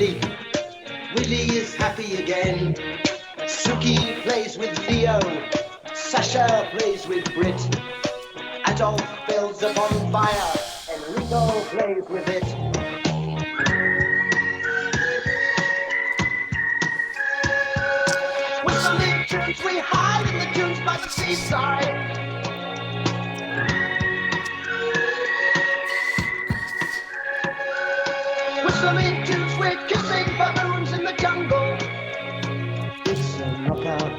Willie. Willie is happy again. Suki plays with Leo. Sasha plays with Brit. Adolf builds a bonfire. Enrico plays with it. Whistling tunes, we hide in the dunes by the seaside. Whistling tunes, we're kissing baboons in the jungle. It's a knockout.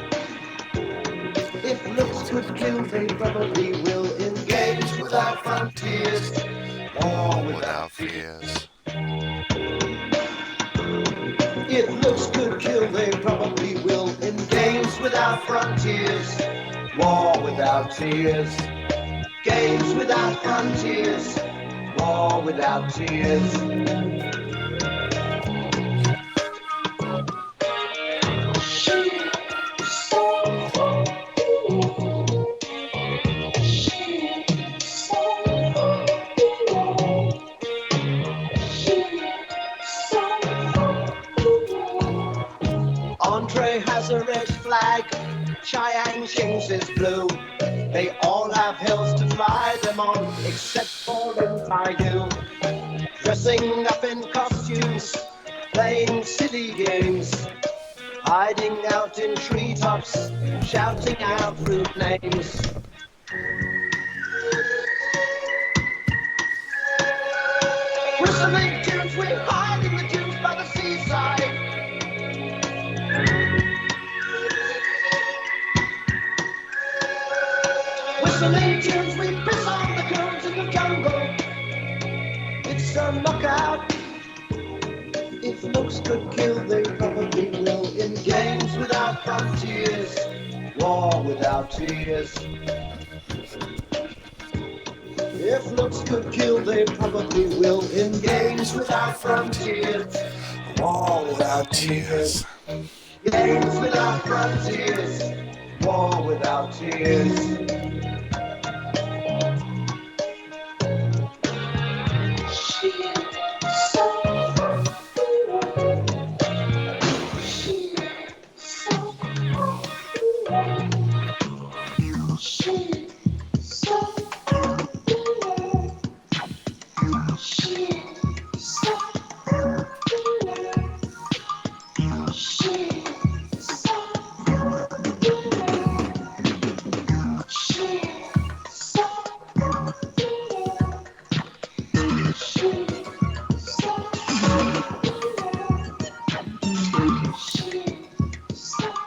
If looks could kill, they probably will. In games without frontiers, war without fears. If looks could kill, they probably will. In games without frontiers, war without tears. Games without frontiers, war without tears. Andre has a red flag, Chiang Shing's is blue. They all have hills to fly them on, except for in Taiyu. Dressing up in costumes, playing silly games, hiding out in treetops, shouting out rude names. Whistling tunes, we hide in the dunes by the seaside. Whistling tunes, we piss on the coons in the jungle. It's a knockout. If looks could kill, they probably will. In games without frontiers, war without tears. If looks could kill, they probably will. In games without frontiers, war without tears. Games without frontiers, war without tears.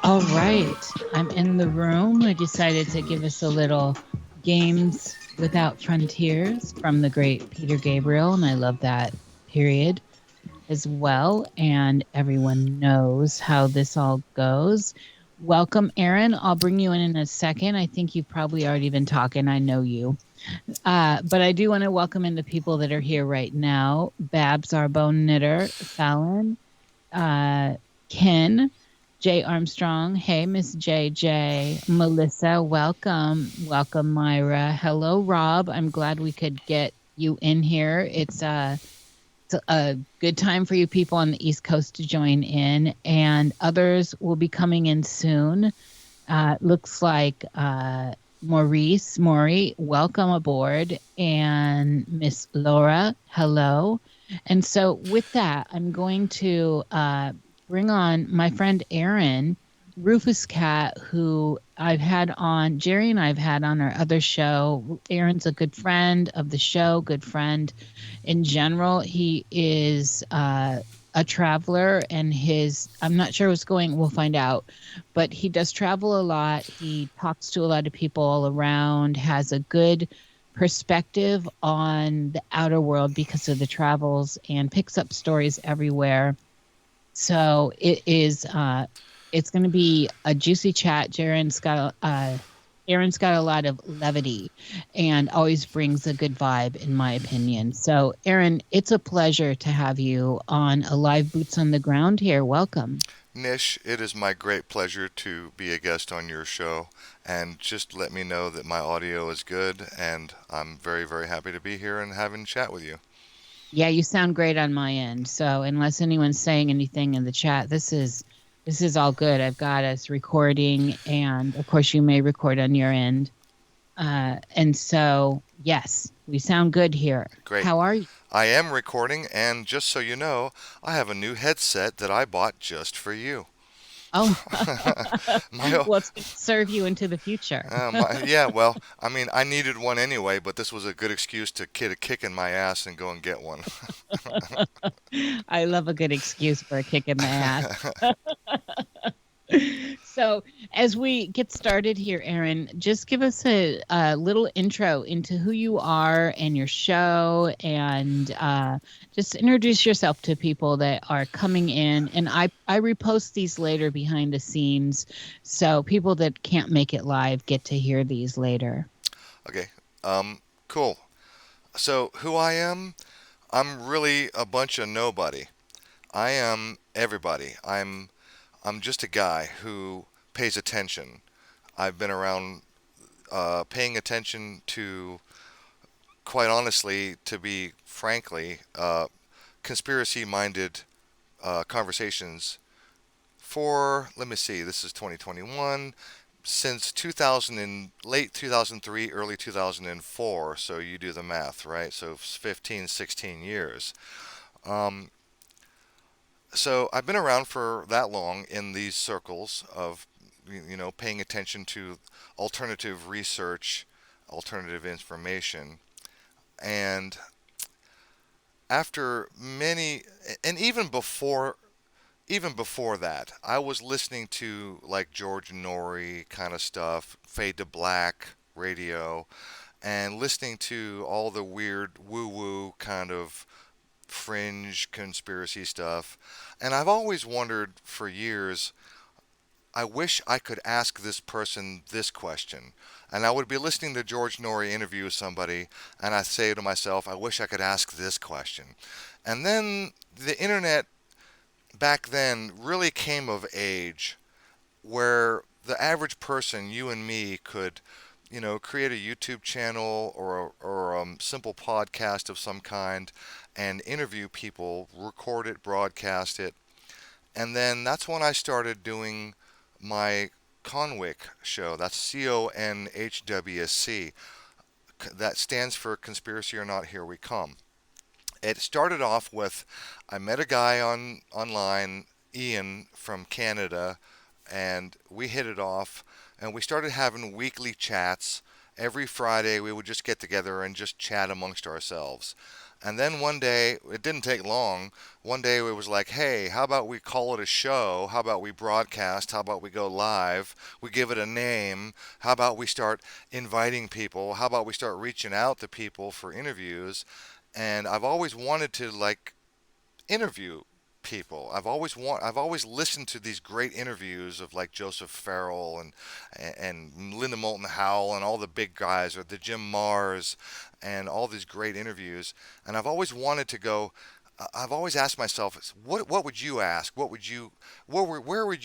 All right, I'm in the room. I decided to give us a little Games Without Frontiers from the great Peter Gabriel, and I love that period as well, and everyone knows how this all goes. Welcome, Aaron. I'll bring you in a second. I think you've probably already been talking. I know you. But I do want to welcome in the people that are here right now. Babs, our bone knitter, Fallon, Ken, Jay Armstrong. Hey, Miss JJ. Melissa, welcome. Welcome, Myra. Hello, Rob. I'm glad we could get you in here. It's a good time for you people on the East Coast to join in, and others will be coming in soon. Looks like Maury, welcome aboard, and Miss Laura, hello. And so with that, I'm going to bring on my friend Aaron, Roofuscat, who I've had on, Jerry and I've had on our other show. Aaron's a good friend of the show, good friend in general. He is a traveler, and I'm not sure what's going, we'll find out, but he does travel a lot. He talks to a lot of people all around, has a good perspective on the outer world because of the travels, and picks up stories everywhere. So it's going to be a juicy chat. Aaron's got a lot of levity and always brings a good vibe, in my opinion. So, Aaron, it's a pleasure to have you on a live Boots on the Ground here. Welcome. Nish, it is my great pleasure to be a guest on your show, and just let me know that my audio is good, and I'm very, very happy to be here and having a chat with you. Yeah, you sound great on my end. So unless anyone's saying anything in the chat, this is all good. I've got us recording, and of course you may record on your end. And so yes, we sound good here. Great. How are you? I am recording, and just so you know, I have a new headset that I bought just for you. Oh, my, well, it's going to serve you into the future. yeah, well, I mean, I needed one anyway, but this was a good excuse to get a kick in my ass and go and get one. I love a good excuse for a kick in the ass. So, as we get started here, Aaron, just give us a little intro into who you are and your show, and just introduce yourself to people that are coming in. And I repost these later behind the scenes, so people that can't make it live get to hear these later. Okay, cool. So, who I am? I'm really a bunch of nobody. I am everybody. I'm just a guy who pays attention. I've been around paying attention to, quite honestly, to be frankly, conspiracy minded conversations for, let me see, this is 2021, since 2000 and late 2003, early 2004. So you do the math, right? So 15, 16 years. Um, so I've been around for that long in these circles of, paying attention to alternative research, alternative information, and after many, and even before that, I was listening to like George Norrie kind of stuff, Fade to Black radio, and listening to all the weird woo-woo kind of fringe conspiracy stuff. And I've always wondered for years, I wish I could ask this person this question. And I would be listening to George Norrie interview somebody, and I say to myself, I wish I could ask this question. And then the internet back then really came of age where the average person, you and me, could, create a YouTube channel or a simple podcast of some kind and interview people, record it, broadcast it. And then that's when I started doing my Conwick show. That's CONHWC. That stands for Conspiracy or Not, Here We Come. It started off with, I met a guy online, Ian from Canada, and we hit it off, and we started having weekly chats. Every Friday we would just get together and just chat amongst ourselves. And then one day, it didn't take long, one day it was like, hey, how about we call it a show? How about we broadcast? How about we go live? We give it a name. How about we start inviting people? How about we start reaching out to people for interviews? And I've always wanted to like interview people. I've always listened to these great interviews of like Joseph Farrell and Linda Moulton Howell and all the big guys, or the Jim Mars, and all these great interviews. And I've always wanted to go. I've always asked myself, what would you ask? Where would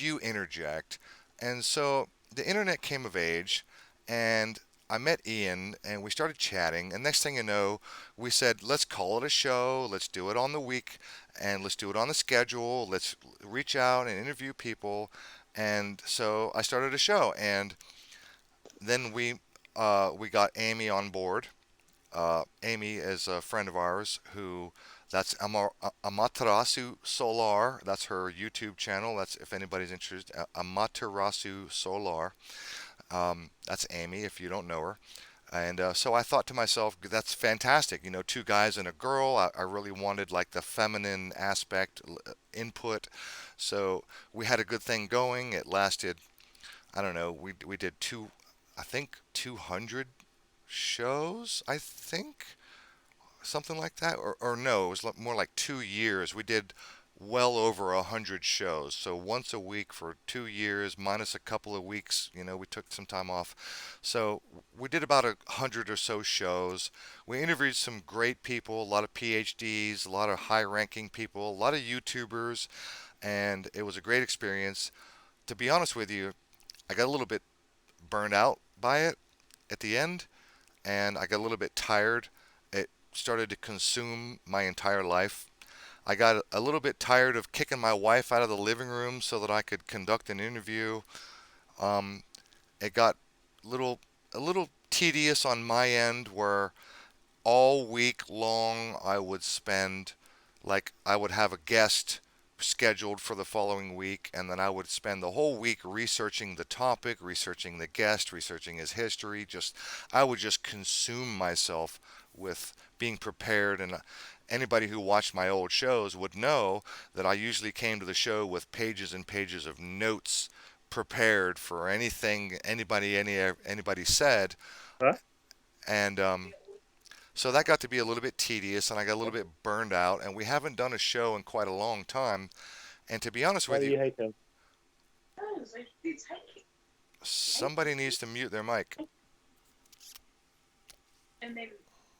you interject? And so the internet came of age, and I met Ian and we started chatting, and next thing you know, we said, let's call it a show, let's do it on the week, and let's do it on the schedule, let's reach out and interview people. And so I started a show, and then we got Amy on board. Amy is a friend of ours who, that's Amaterasu Solar. That's her YouTube channel. That's, if anybody's interested, Amaterasu Solar. That's Amy, if you don't know her. And so I thought to myself, that's fantastic. Two guys and a girl. I really wanted like the feminine aspect input. So we had a good thing going. It lasted, I don't know, we did I think 200 shows, I think, something like that, or no, it was more like 2 years. We did well over 100 shows, so once a week for 2 years, minus a couple of weeks. We took some time off, so we did about 100 or so shows. We interviewed some great people, a lot of PhDs, a lot of high-ranking people, a lot of YouTubers, and it was a great experience. To be honest with you, I got a little bit burned out by it at the end, and I got a little bit tired. started to consume my entire life. I got a little bit tired of kicking my wife out of the living room so that I could conduct an interview. Um, it got little a little tedious on my end where all week long I would spend, like, I would have a guest scheduled for the following week, and then I would spend the whole week researching the topic, researching the guest, researching his history. Just I would just consume myself with being prepared. And anybody who watched my old shows would know that I usually came to the show with pages and pages of notes prepared for anything anybody said. Huh? And so that got to be a little bit tedious, and I got a little bit burned out. And we haven't done a show in quite a long time. And to be honest Why with do you, you hate him? somebody needs to mute their mic. And then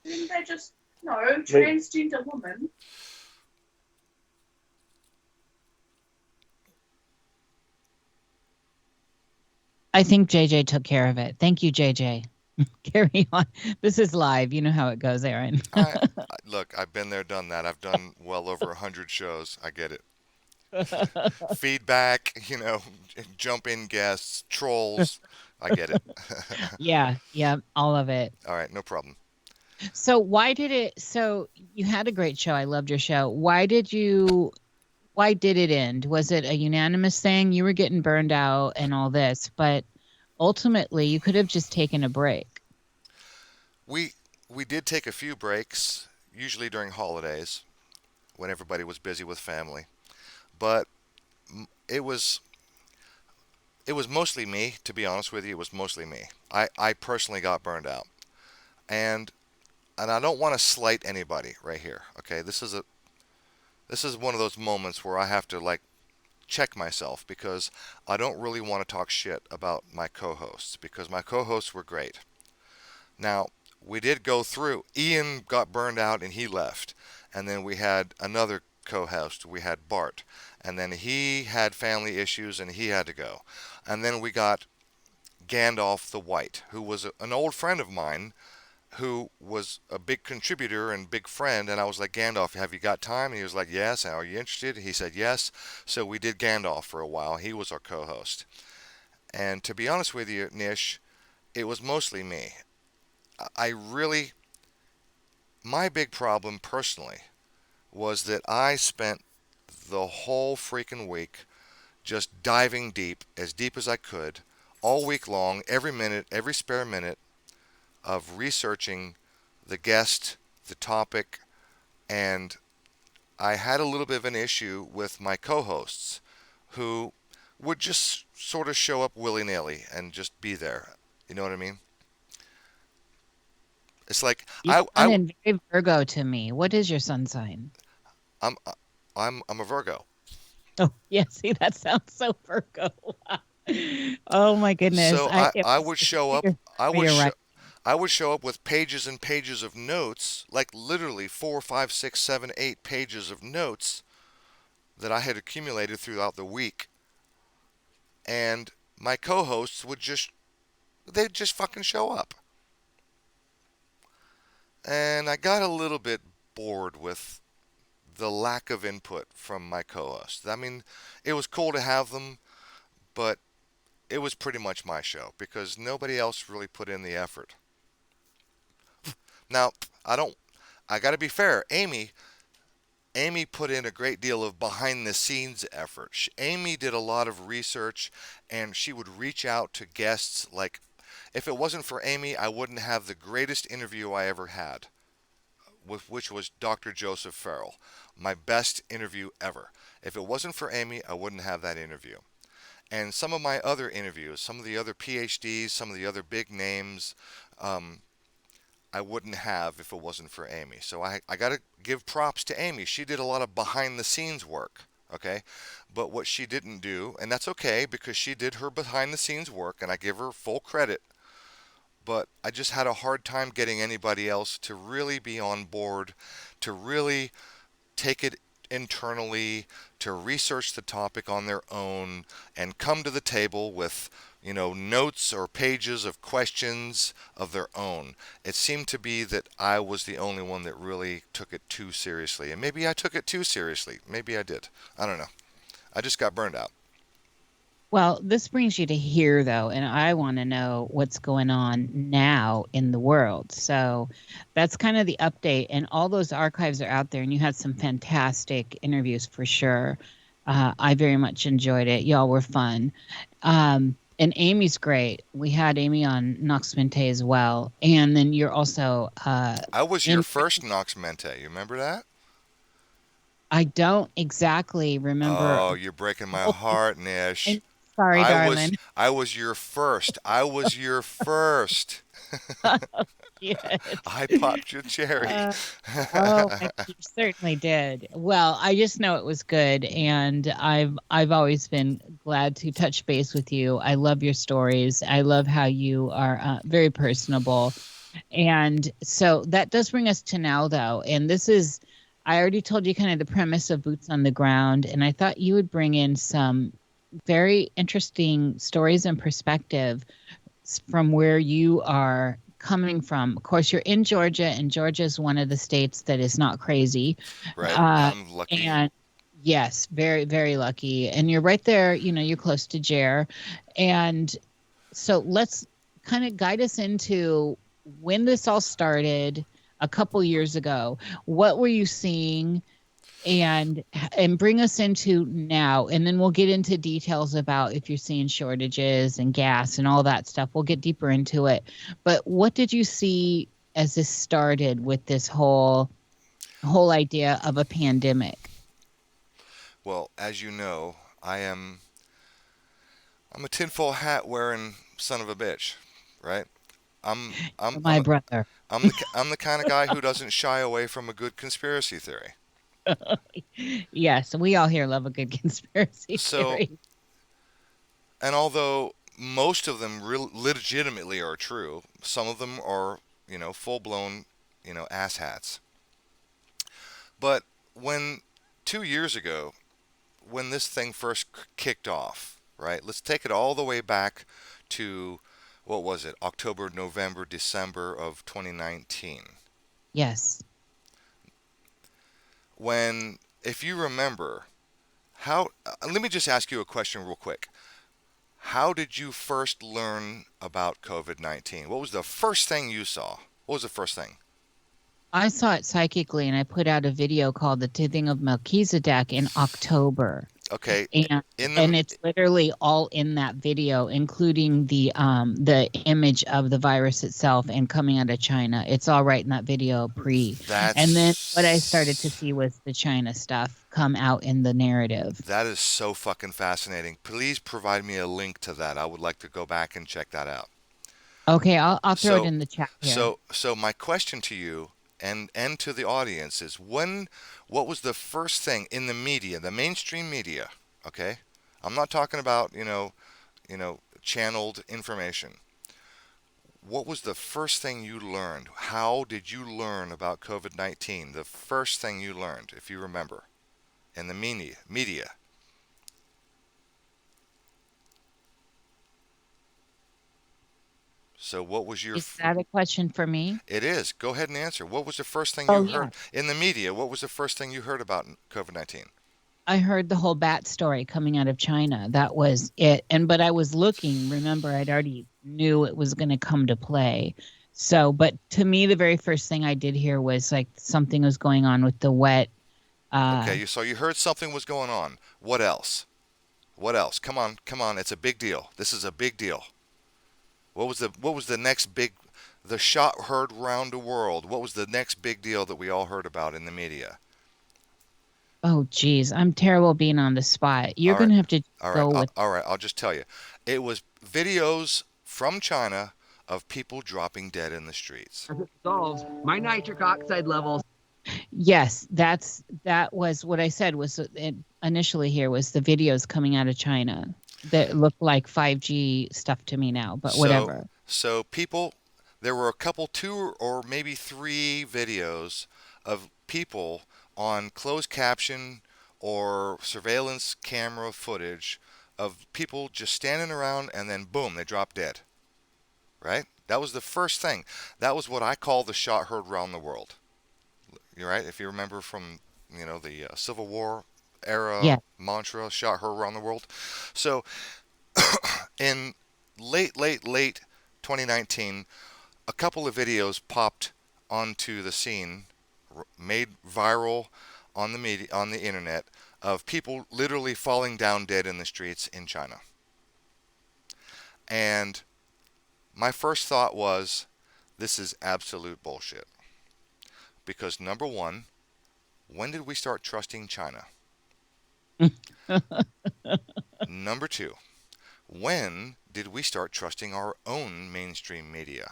didn't they just no transgender woman? I think JJ took care of it. Thank you, JJ. Carry on. This is live. You know how it goes, Aaron. Look, I've been there, done that. I've done well over 100 shows. I get it. Feedback, jump in guests, trolls. I get it. Yeah, all of it. All right, no problem. So you had a great show. I loved your show. Why did it end? Was it a unanimous thing? You were getting burned out and all this, but ultimately you could have just taken a break. We did take a few breaks, usually during holidays when everybody was busy with family. But it was mostly me, to be honest with you. It was mostly me. I personally got burned out. And I don't want to slight anybody right here. Okay, this is one of those moments where I have to, like, check myself, because I don't really want to talk shit about my co-hosts, because my co-hosts were great. Now, we did go through. Ian got burned out and he left. And then we had another co-host. We had Bart. And then he had family issues and he had to go. And then we got Gandalf the White, who was an old friend of mine, who was a big contributor and big friend. And I was like, Gandalf, have you got time? And he was like, yes. And are you interested? He said yes. So we did Gandalf for a while. He was our co-host. And to be honest with you, Nish, it was mostly me. My big problem personally was that I spent the whole freaking week just diving as deep as I could, all week long, every minute, every spare minute of researching the guest, the topic, and I had a little bit of an issue with my co-hosts who would just sort of show up willy-nilly and just be there. You know what I mean? It's like You sounded very Virgo to me. What is your sun sign? I'm a Virgo. Oh, yeah. See, that sounds so Virgo. Oh my goodness. So I would show up. Right. I would show up with pages and pages of notes, like literally 4, 5, 6, 7, 8 pages of notes that I had accumulated throughout the week, and my co-hosts they'd just fucking show up. And I got a little bit bored with the lack of input from my co-hosts. I mean, it was cool to have them, but it was pretty much my show because nobody else really put in the effort. Now, I got to be fair. Amy put in a great deal of behind the scenes effort. Amy did a lot of research, and she would reach out to guests. Like, if it wasn't for Amy, I wouldn't have the greatest interview I ever had, which was Dr. Joseph Farrell. My best interview ever. If it wasn't for Amy, I wouldn't have that interview. And some of my other interviews, some of the other PhDs, some of the other big names, I wouldn't have if it wasn't for Amy. So I got to give props to Amy. She did a lot of behind the scenes work, okay? But what she didn't do, and that's okay because she did her behind the scenes work and I give her full credit, but I just had a hard time getting anybody else to really be on board, to really take it internally to research the topic on their own and come to the table with, notes or pages of questions of their own. It seemed to be that I was the only one that really took it too seriously. And maybe I took it too seriously. Maybe I did. I don't know. I just got burned out. Well, this brings you to here, though, and I want to know what's going on now in the world. So that's kind of the update, and all those archives are out there, and you had some fantastic interviews for sure. I very much enjoyed it. Y'all were fun. And Amy's great. We had Amy on Nox Mente as well. And then you're also I was your in. first Nox Mente. You remember that? I don't exactly remember. Oh, you're breaking my heart, Nish. I'm sorry, darling. I was your first. I was your first. Yes. I popped your cherry. Uh, oh, you certainly did. Well, I just know it was good, and I've always been glad to touch base with you. I love your stories. I love how you are very personable, and so that does bring us to now, though. And this is, I already told you kind of the premise of Boots on the Ground, and I thought you would bring in some very interesting stories and perspective from where you are coming from. Of course, you're in Georgia, and Georgia is one of the states that is not crazy. Right. Uh, I'm lucky. and yes, very, very lucky. And you're right there, you're close to Jer. And so let's kind of guide us into when this all started a couple years ago. What were you seeing? And bring us into now, and then we'll get into details about if you're seeing shortages and gas and all that stuff. We'll get deeper into it. But what did you see as this started with this whole idea of a pandemic? Well, as you know, I'm a tinfoil hat wearing son of a bitch, right? I'm I'm My I'm brother. I'm the kind of guy who doesn't shy away from a good conspiracy theory. Yes, we all here love a good conspiracy So, theory. and although most of them legitimately are true, some of them are, full blown, asshats. But when 2 years ago, when this thing first kicked off, right? Let's take it all the way back to, what was it, October, November, December of 2019. Yes. When, if you remember, let me just ask you a question real quick. How did you first learn about COVID 19? What was the first thing you saw? What was the first thing? I saw it psychically, and I put out a video called The Tithing of Melchizedek in October. Okay, And in and the it's literally all in that video, including the image of the virus itself and coming out of China. It's all right in that video And then what I started to see was the China stuff come out in the narrative. that is so fucking fascinating. Please provide me a link to that. I would like to go back and check that out. Okay, I'll throw it So, in the chat here. so my question to you and to the audience is, what was the first thing in the media, the mainstream media? Okay, I'm not talking about channeled information. What was the first thing you learned? How did you learn about COVID-19? The first thing you learned, if you remember, in the media. So what was your? Is that a question for me? It is. Go ahead and answer. What was the first thing Oh, you yeah. heard in the media? What was the first thing you heard about COVID-19? I heard the whole bat story coming out of China. That was it. But I was looking, remember, I'd already knew it was going to come to play. So, but to me, the very first thing I did hear was like something was going on with the wet. Okay, so you heard something was going on. What else? What else? Come on, come on. It's a big deal. This is a big deal. What was the next big, the shot heard round the world? What was the next big deal that we all heard about in the media? Oh, geez, I'm terrible being on the spot. You're All going right, to have to all right, go with. all right. I'll just tell you. It was videos from China of people dropping dead in the streets. Solves my nitric oxide levels. Yes, that was what I said was initially here was the videos coming out of China that looked like 5G stuff to me now, but whatever. So people, there were a couple, two or maybe three videos of people on closed caption or surveillance camera footage of people just standing around and then boom, they drop dead. Right? That was the first thing. That was what I call the shot heard around the world. You're right. If you remember from the Civil War era Yeah. mantra, shot heard around the world. So in late 2019, a couple of videos popped onto the scene, made viral on the media, on the internet, of people literally falling down dead in the streets in China. And my first thought was, this is absolute bullshit. Because number one, when did we start trusting China? Number two, when did we start trusting our own mainstream media?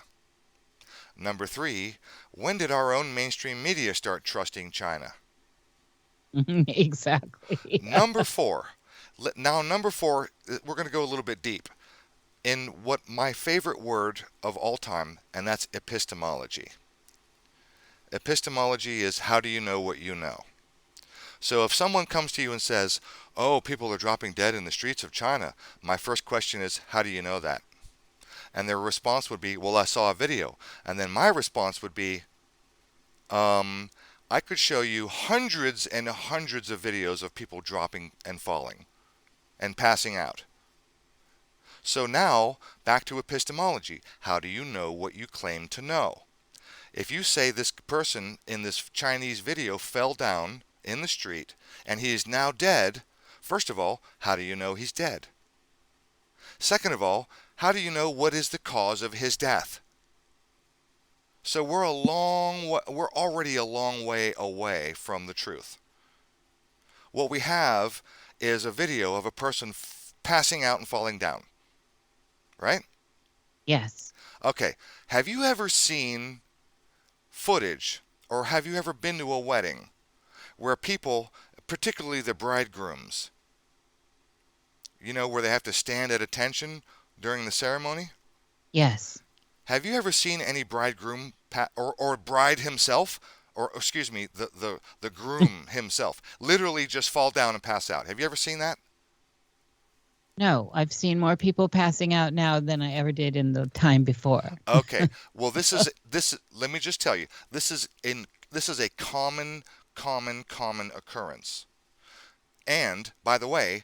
Number three, when did our own mainstream media start trusting China? Exactly. Number four, number four, we're going to go a little bit deep in what my favorite word of all time, and that's epistemology. Epistemology is, how do you know what you know? So if someone comes to you and says, oh, people are dropping dead in the streets of China, my first question is, how do you know that? And their response would be, well, I saw a video. And then my response would be, I could show you hundreds and hundreds of videos of people dropping and falling and passing out. So now, back to epistemology. How do you know what you claim to know? If you say this person in this Chinese video fell down in the street and he is now dead, first of all, how do you know he's dead? Second of all, how do you know what is the cause of his death? So we're already a long way away from the truth. What we have is a video of a person passing out and falling down. Right? Yes. Okay. Have you ever seen footage, or have you ever been to a wedding where people, particularly the bridegrooms, where they have to stand at attention during the ceremony? Yes. Have you ever seen any bridegroom or bride himself, or excuse me, the groom himself, literally just fall down and pass out? Have you ever seen that? No, I've seen more people passing out now than I ever did in the time before. Okay. Well, let me just tell you, this is a common occurrence. And by the way,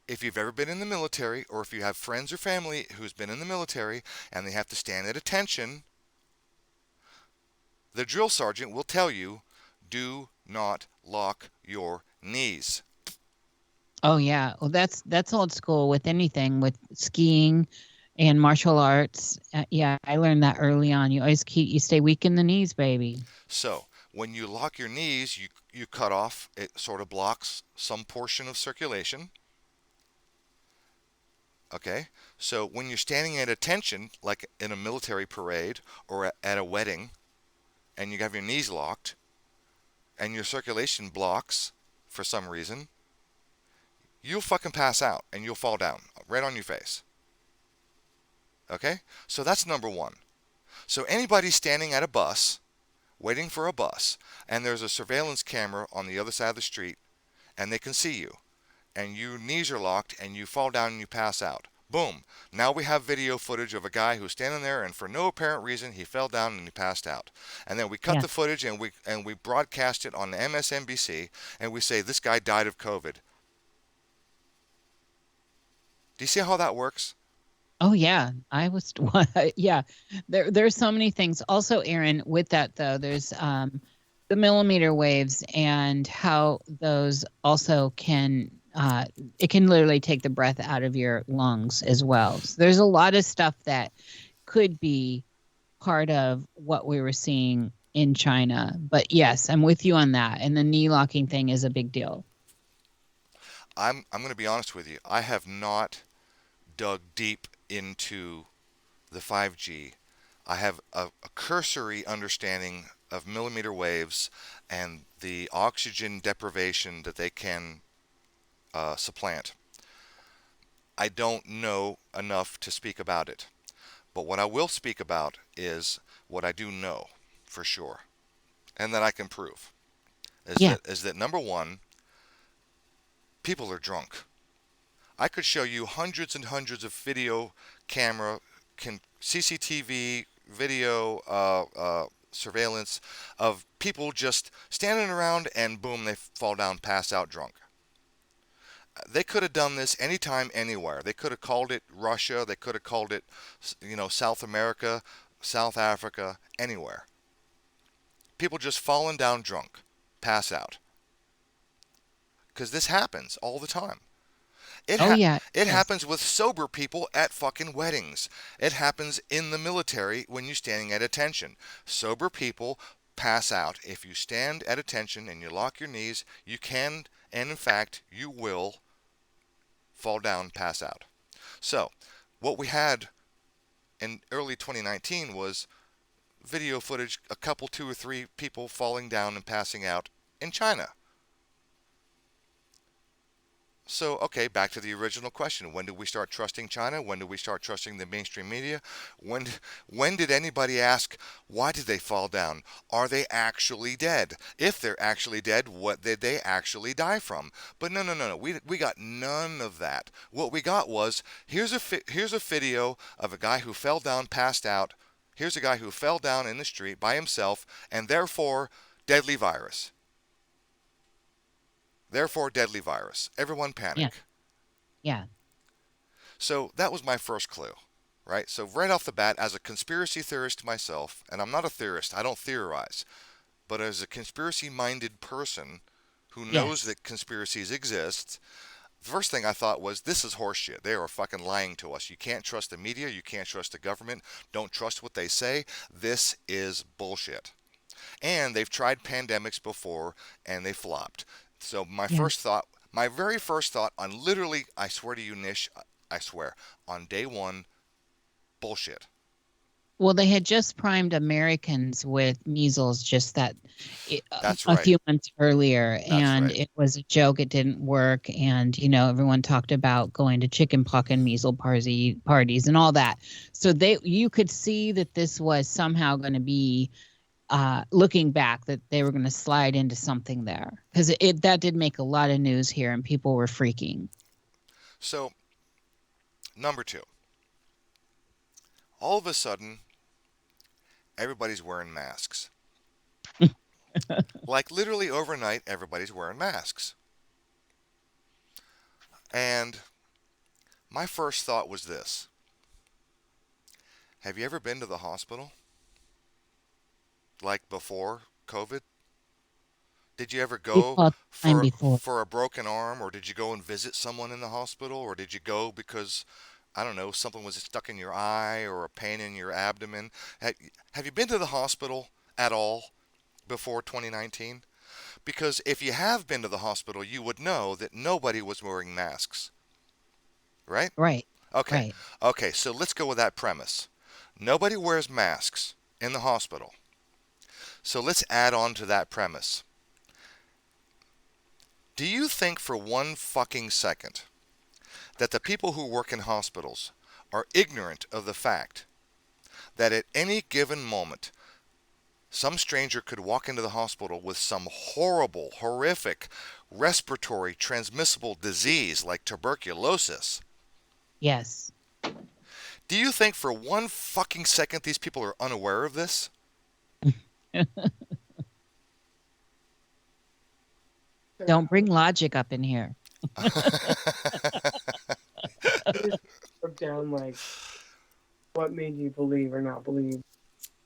if you've ever been in the military, or if you have friends or family who's been in the military and they have to stand at attention, the drill sergeant will tell you, do not lock your knees. Oh yeah. Well, that's old school with anything, with skiing and martial arts. Yeah, I learned that early on. You stay weak in the knees, baby. So when you lock your knees, you cut off. It sort of blocks some portion of circulation. Okay. So when you're standing at attention, like in a military parade or at a wedding, and you have your knees locked, and your circulation blocks for some reason, you'll fucking pass out and you'll fall down right on your face. Okay? So that's number one. So anybody standing at a bus, waiting for a bus, and there's a surveillance camera on the other side of the street, and they can see you, and your knees are locked, and you fall down and you pass out. Boom. Now we have video footage of a guy who's standing there, and for no apparent reason, he fell down and he passed out. And then we cut the footage and we broadcast it on MSNBC, and we say this guy died of COVID. Do you see how that works? Oh yeah, yeah. There's so many things. Also, Aaron, with that though, there's the millimeter waves and how those also can it can literally take the breath out of your lungs as well. So there's a lot of stuff that could be part of what we were seeing in China. But yes, I'm with you on that. And the knee locking thing is a big deal. I'm going to be honest with you. I have not dug deep into the 5G. I have a cursory understanding of millimeter waves and the oxygen deprivation that they can supplant. I don't know enough to speak about it. But what I will speak about is what I do know for sure, and that I can prove. Yeah. is that number one, people are drunk. I could show you hundreds and hundreds of video camera, CCTV video surveillance of people just standing around and boom, they fall down, pass out drunk. They could have done this anytime, anywhere. They could have called it Russia. They could have called it, South America, South Africa, anywhere. People just falling down drunk, pass out. Because this happens all the time. Oh yeah. It Yes. happens with sober people at fucking weddings. It happens in the military when you're standing at attention. Sober people pass out. If you stand at attention and you lock your knees, you can, and in fact, you will fall down, pass out. So, what we had in early 2019 was video footage, a couple, two or three people falling down and passing out in China. So, okay, back to the original question. When did we start trusting China? When did we start trusting the mainstream media? When did anybody ask, why did they fall down? Are they actually dead? If they're actually dead, what did they actually die from? But no. We got none of that. What we got was, here's a video of a guy who fell down, passed out. Here's a guy who fell down in the street by himself, and therefore, deadly virus. Therefore, deadly virus. Everyone panic. Yeah. So that was my first clue, right? So right off the bat, as a conspiracy theorist myself, and I'm not a theorist, I don't theorize, but as a conspiracy-minded person who knows that conspiracies exist, the first thing I thought was, this is horseshit. They are fucking lying to us. You can't trust the media. You can't trust the government. Don't trust what they say. This is bullshit. And they've tried pandemics before, and they flopped. So my very first thought on literally, I swear to you, Nish, I swear, on day one, bullshit. Well, they had just primed Americans with measles just That's a right. few months earlier, That's and right. it was a joke. It didn't work, and everyone talked about going to chickenpox and measles parties and all that. So you could see that this was somehow going to be, looking back, that they were going to slide into something there, because that did make a lot of news here, and people were freaking. So, number two, all of a sudden, everybody's wearing masks. Like literally overnight, everybody's wearing masks. And my first thought was this. Have you ever been to the hospital? Like before COVID? Did you ever go for a broken arm, or did you go and visit someone in the hospital, or did you go because, I don't know, something was stuck in your eye or a pain in your abdomen? Have you been to the hospital at all before 2019? Because if you have been to the hospital, you would know that nobody was wearing masks. Right? Right. Okay. Right. Okay, so let's go with that premise. Nobody wears masks in the hospital. So let's add on to that premise. Do you think for one fucking second that the people who work in hospitals are ignorant of the fact that at any given moment, some stranger could walk into the hospital with some horrible, horrific, respiratory transmissible disease like tuberculosis? Yes. Do you think for one fucking second these people are unaware of this? Don't bring logic up in here. Broke down, like, what made you believe or not believe?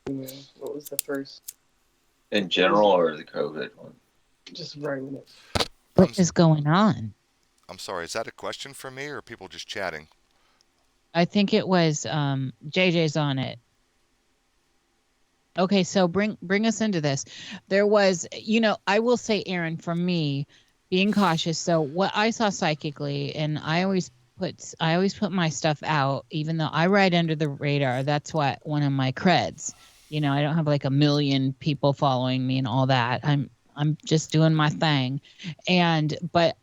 What was the first? In general, or the COVID one? Just writing it. What is going on? I'm sorry, is that a question for me, or are people just chatting? I think it was JJ's on it. Okay, so bring us into this. There was, I will say, Aaron, for me, being cautious. So what I saw psychically, and I always put my stuff out, even though I ride under the radar. That's one of my creds. I don't have like 1 million people following me and all that. I'm just doing my thing. But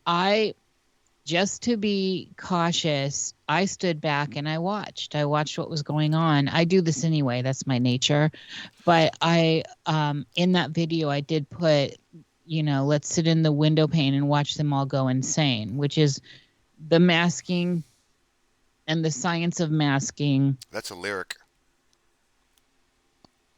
just to be cautious, I stood back and I watched what was going on. I do this anyway. That's my nature. But in that video, I did put, let's sit in the window pane and watch them all go insane, which is the masking and the science of masking. That's a lyric.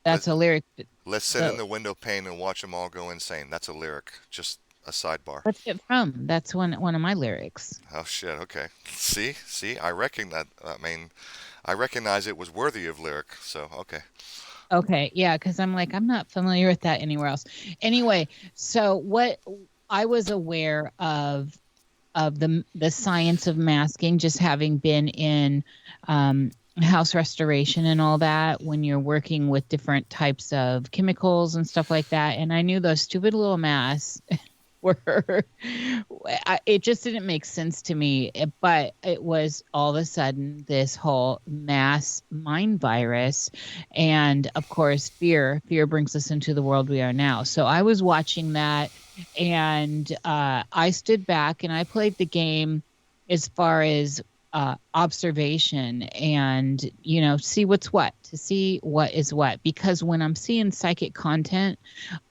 That's a lyric. Let's sit in the window pane and watch them all go insane. That's a lyric. Just a sidebar. What's it from? That's one of my lyrics. Oh shit. Okay. See, I recognize. I recognize it was worthy of lyric. So okay. Okay, yeah, because I'm not familiar with that anywhere else. Anyway, so what I was aware of the science of masking, just having been in house restoration and all that, when you're working with different types of chemicals and stuff like that, and I knew those stupid little masks were it just didn't make sense to me, but it was all of a sudden this whole mass mind virus, and of course fear brings us into the world we are now. So I was watching that, and I stood back and I played the game as far as observation and see what's what, to see what is what, because when I'm seeing psychic content,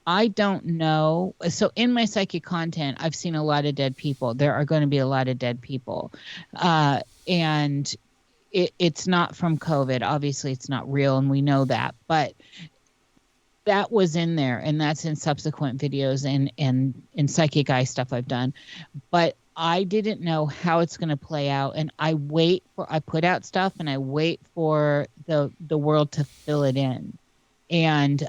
I don't know. So in my psychic content, I've seen a lot of dead people. There are going to be a lot of dead people. And it's not from COVID. Obviously, it's not real, and we know that. But that was in there, and that's in subsequent videos and in psychic eye stuff I've done. But I didn't know how it's going to play out, and I put out stuff, and I wait for the world to fill it in. And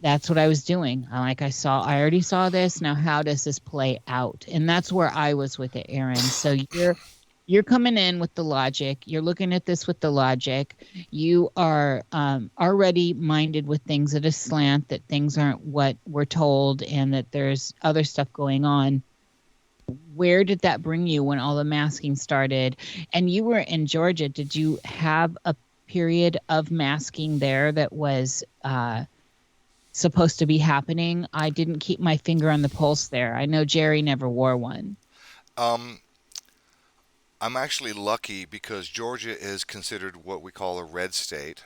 that's what I was doing. I already saw this. Now, how does this play out? And that's where I was with it, Aaron. So you're coming in with the logic. You're looking at this with the logic. You are already minded with things at a slant, that things aren't what we're told, and that there's other stuff going on. Where did that bring you when all the masking started? And you were in Georgia. Did you have a period of masking there that was supposed to be happening? I didn't keep my finger on the pulse there. I know Jerry never wore one. I'm actually lucky because Georgia is considered what we call a red state.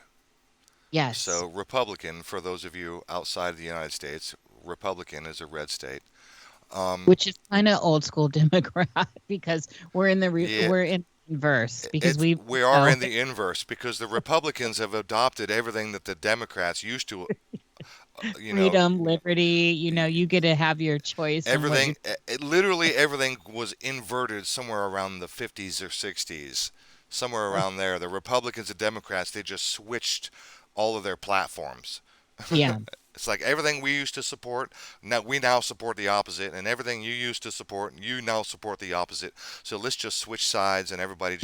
Yes. So Republican, for those of you outside of the United States, Republican is a red state. Which is kind of old school Democrat, because we're in inverse, because we are in the inverse, because the Republicans have adopted everything that the Democrats used to. Freedom, liberty. You get to have your choice. Everything, literally everything was inverted somewhere around the 50s or 60s, somewhere around there. The Republicans and Democrats, they just switched all of their platforms. Yeah. It's like everything we used to support, we now support the opposite, and everything you used to support, you now support the opposite. So let's just switch sides, and everybody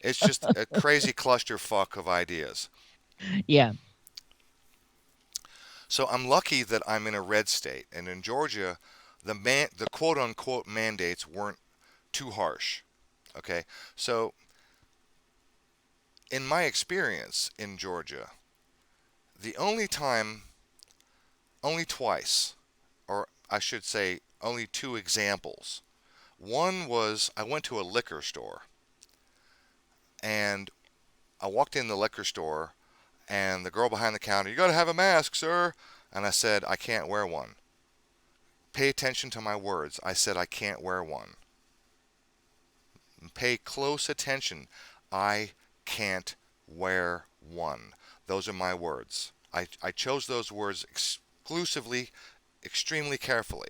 it's just a crazy clusterfuck of ideas. Yeah. So I'm lucky that I'm in a red state, and in Georgia, the quote-unquote mandates weren't too harsh. Okay, so in my experience in Georgia, only twice, or I should say only two examples. One was I went to a liquor store, and I walked in the liquor store, and the girl behind the counter, "You got to have a mask, sir." And I said, "I can't wear one." Pay attention to my words. I said, "I can't wear one." Pay close attention. I can't wear one. Those are my words. I chose those words exclusively, extremely carefully.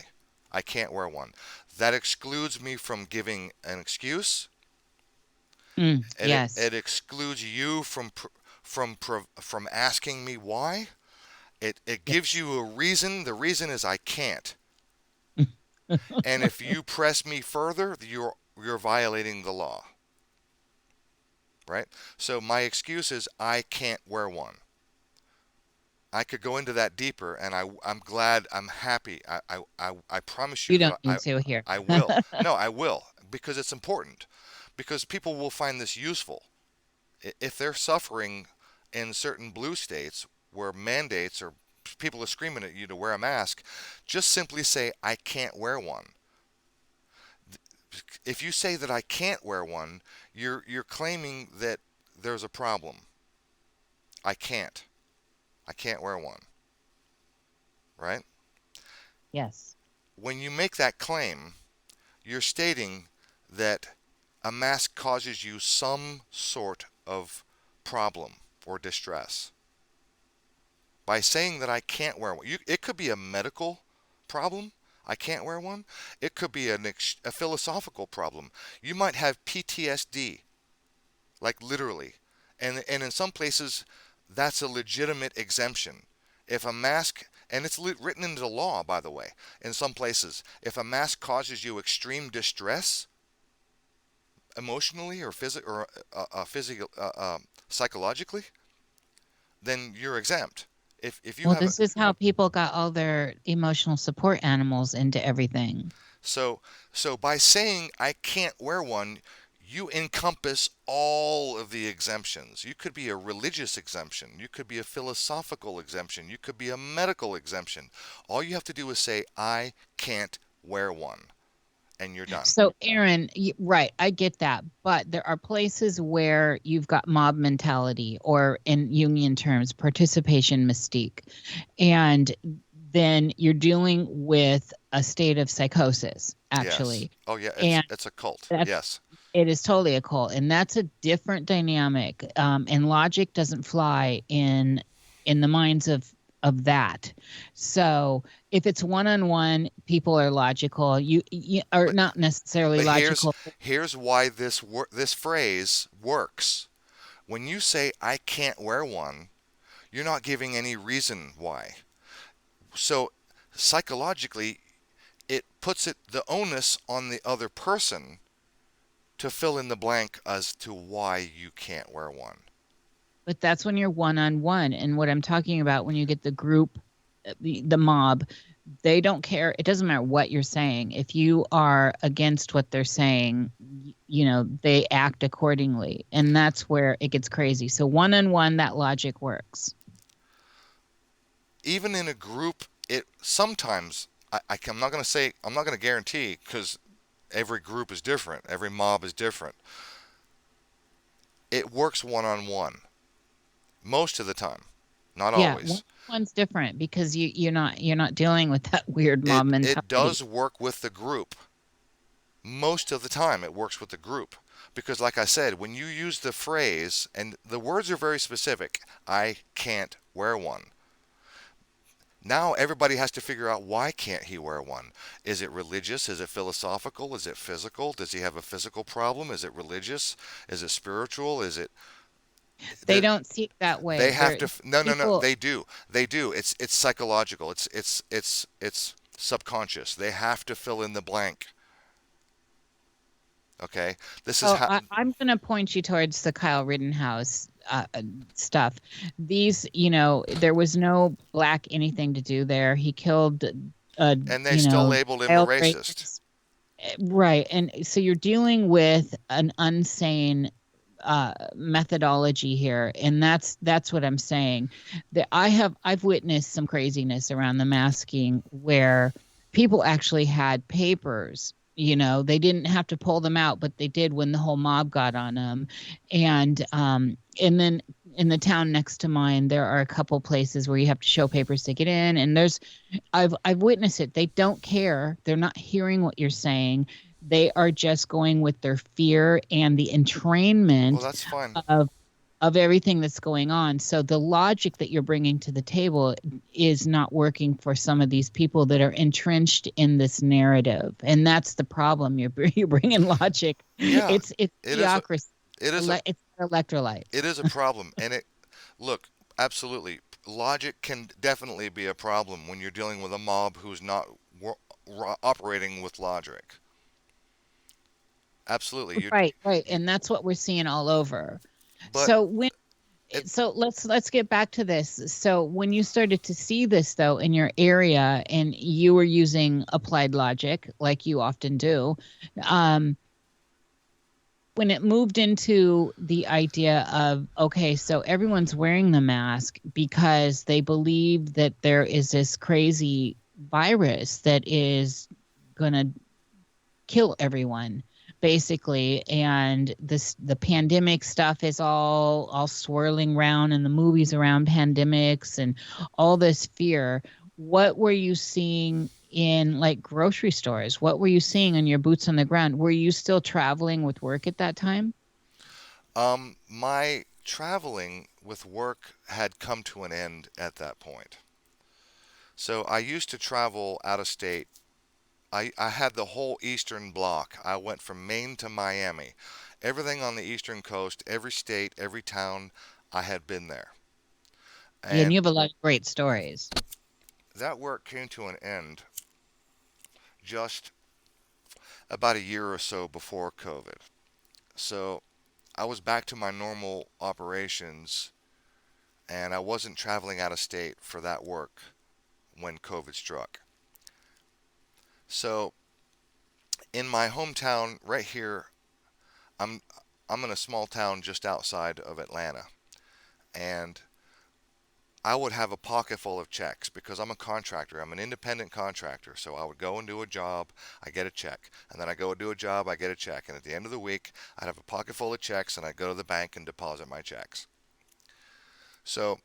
I can't wear one. That excludes me from giving an excuse. Yes. It excludes you from asking me why. It gives you a reason. The reason is I can't. And if you press me further, you're violating the law. Right? So my excuse is I can't wear one. I could go into that deeper, and I'm glad, I'm happy. I promise you. You don't need to here. I will. No, I will, because it's important. Because people will find this useful. If they're suffering in certain blue states where mandates or people are screaming at you to wear a mask, just simply say, I can't wear one. If you say that I can't wear one, you're claiming that there's a problem. I can't wear one. Right? Yes. when you make that claim, you're stating that a mask causes you some sort of problem or distress. By saying that I can't wear one, it could be a medical problem. I can't wear one. It could be a philosophical problem. You might have PTSD, like literally. And in some places, that's a legitimate exemption. If a mask, and it's written into the law, by the way, in some places, if a mask causes you extreme distress, emotionally or psychologically, then you're exempt. If you Well, have this is how people got all their emotional support animals into everything. so by saying I can't wear one, you encompass all of the exemptions. You could be a religious exemption, you could be a philosophical exemption, you could be a medical exemption. All you have to do is say I can't wear one, and you're done. So, Aaron, right, I get that. But there are places where you've got mob mentality, or in Jungian terms, participation mystique. And then you're dealing with a state of psychosis, actually. Yes. Oh yeah, And it's a cult. that's, Yes. it is totally a cult. And that's a different dynamic. And logic doesn't fly in the minds of that. So if it's one-on-one, people are logical. You are not necessarily But logical. here's why this phrase works. When you say I can't wear one, you're not giving any reason why. So psychologically, it puts the onus on the other person to fill in the blank as to why you can't wear one. But that's when you're one-on-one. And what I'm talking about, when you get the group, the mob, they don't care. It doesn't matter what you're saying. If you are against what they're saying, they act accordingly. And that's where it gets crazy. So one-on-one, that logic works. Even in a group, it sometimes, I'm not going to guarantee, because every group is different. Every mob is different. It works one-on-one. Most of the time. Not always. One's different because you're not dealing with that weird mob mentality. It does work with the group. Most of the time it works with the group. Because like I said, when you use the phrase, and the words are very specific, I can't wear one. Now everybody has to figure out, why can't he wear one? Is it religious? Is it philosophical? Is it physical? Does he have a physical problem? Is it religious? Is it spiritual? Is it... They don't see it that way. They have to. No. They do. It's psychological. It's subconscious. They have to fill in the blank. Okay. This is how. I'm going to point you towards the Kyle Rittenhouse stuff. These, there was no black anything to do there. He killed. And they still labeled him a racist. Right, and so you're dealing with an insane methodology here, and that's what I'm saying. That I've witnessed some craziness around the masking where people actually had papers. They didn't have to pull them out, but they did when the whole mob got on them. And then in the town next to mine, there are a couple places where you have to show papers to get in. And I've witnessed it. They don't care. They're not hearing what you're saying. They are just going with their fear and the entrainment Well, that's fine. of everything that's going on. So the logic that you're bringing to the table is not working for some of these people that are entrenched in this narrative. And that's the problem. You're bringing logic. Yeah, It's theocracy. It's electrolyte. It is a problem. And look, absolutely, logic can definitely be a problem when you're dealing with a mob who's not operating with logic. Absolutely. Right. And that's what we're seeing all over. But So let's get back to this. So when you started to see this though in your area, and you were using applied logic like you often do, when it moved into the idea of, okay, so everyone's wearing the mask because they believe that there is this crazy virus that is going to kill everyone, basically, and the pandemic stuff is all swirling around, and the movies around pandemics and all this fear. What were you seeing in like grocery stores? What were you seeing on your boots on the ground? Were you still traveling with work at that time? My traveling with work had come to an end at that point. So I used to travel out of state. I had the whole eastern block. I went from Maine to Miami. Everything on the eastern coast, every state, every town, I had been there. Yeah, and And you have a lot of great stories. that work came to an end just about a year or so before COVID. So I was back to my normal operations and I wasn't traveling out of state for that work when COVID struck. So in my hometown right here, I'm I'm in a small town just outside of Atlanta, and I would have a pocket full of checks because I'm a contractor. I'm an independent contractor. So I would go and do a job, I get a check. And then I go and do a job, I get a check. And at the end of the week, I'd have a pocket full of checks and I'd go to the bank and deposit my checks. So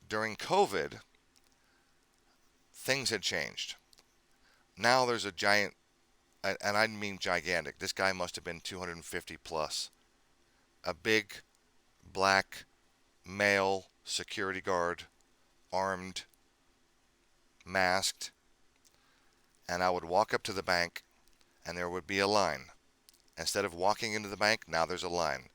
during COVID, things had changed. Now there's a giant, and I mean gigantic, this guy must have been 250 plus, a big black male security guard, armed, masked, and I would walk up to the bank and there would be a line. Instead of walking into the bank, now there's a line.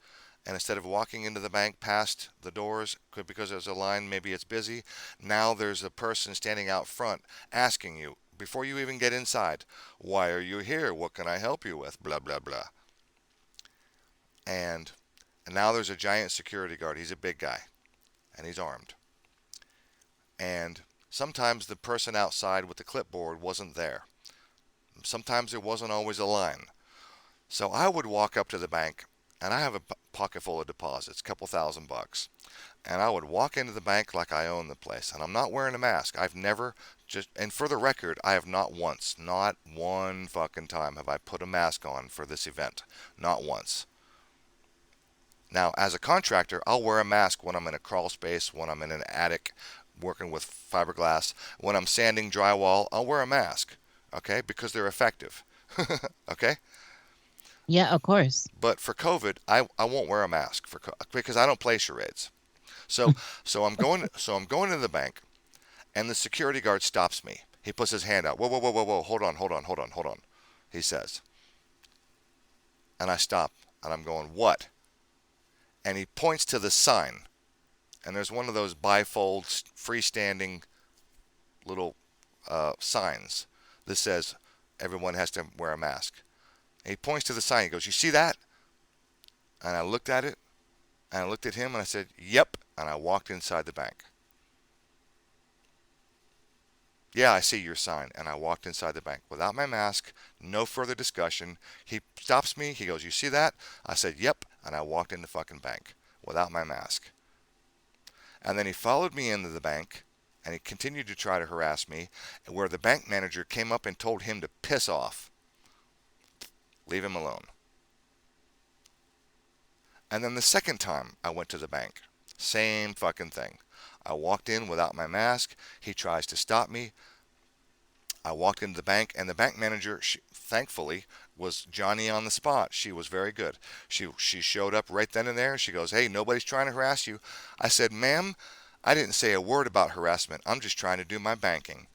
And instead of walking into the bank past the doors, because there's a line, maybe it's busy, now there's a person standing out front asking you, before you even get inside, why are you here? What can I help you with? Blah, blah, blah. And now there's a giant security guard. He's a big guy, and he's armed. And sometimes the person outside with the clipboard wasn't there. Sometimes there wasn't always a line. So I would walk up to the bank, and I have a pocket full of deposits, a couple $1,000. And I would walk into the bank like I own the place. And I'm not wearing a mask. I've never and for the record, I have not once, not one fucking time have I put a mask on for this event. Not once. Now, as a contractor, I'll wear a mask when I'm in a crawl space, when I'm in an attic working with fiberglass. When I'm sanding drywall, I'll wear a mask, okay, because they're effective, okay? Yeah, of course. But for COVID, I won't wear a mask because I don't play charades. So I'm going to the bank, and the security guard stops me. He puts his hand out. Whoa, whoa, whoa, whoa, whoa! Hold on, hold on, hold on, hold on. He says, and I stop, and I'm going, what? And he points to the sign, and there's one of those bifold, freestanding little signs that says everyone has to wear a mask. And he points to the sign. He goes, "You see that?" And I looked at it, and I looked at him, and I said, "Yep." And I walked inside the bank. "Yeah, I see your sign." And I walked inside the bank without my mask, no further discussion. He stops me. He goes, "You see that?" I said, "Yep." And I walked in the fucking bank without my mask. And then he followed me into the bank, and he continued to try to harass me, where the bank manager came up and told him to piss off. Leave him alone. And then the second time I went to the bank, same fucking thing. I walked in without my mask. He tries to stop me. I walked into the bank, and the bank manager, thankfully, was Johnny on the spot. She was very good. She showed up right then and there. She goes, "Hey, nobody's trying to harass you." I said, "Ma'am, I didn't say a word about harassment. I'm just trying to do my banking."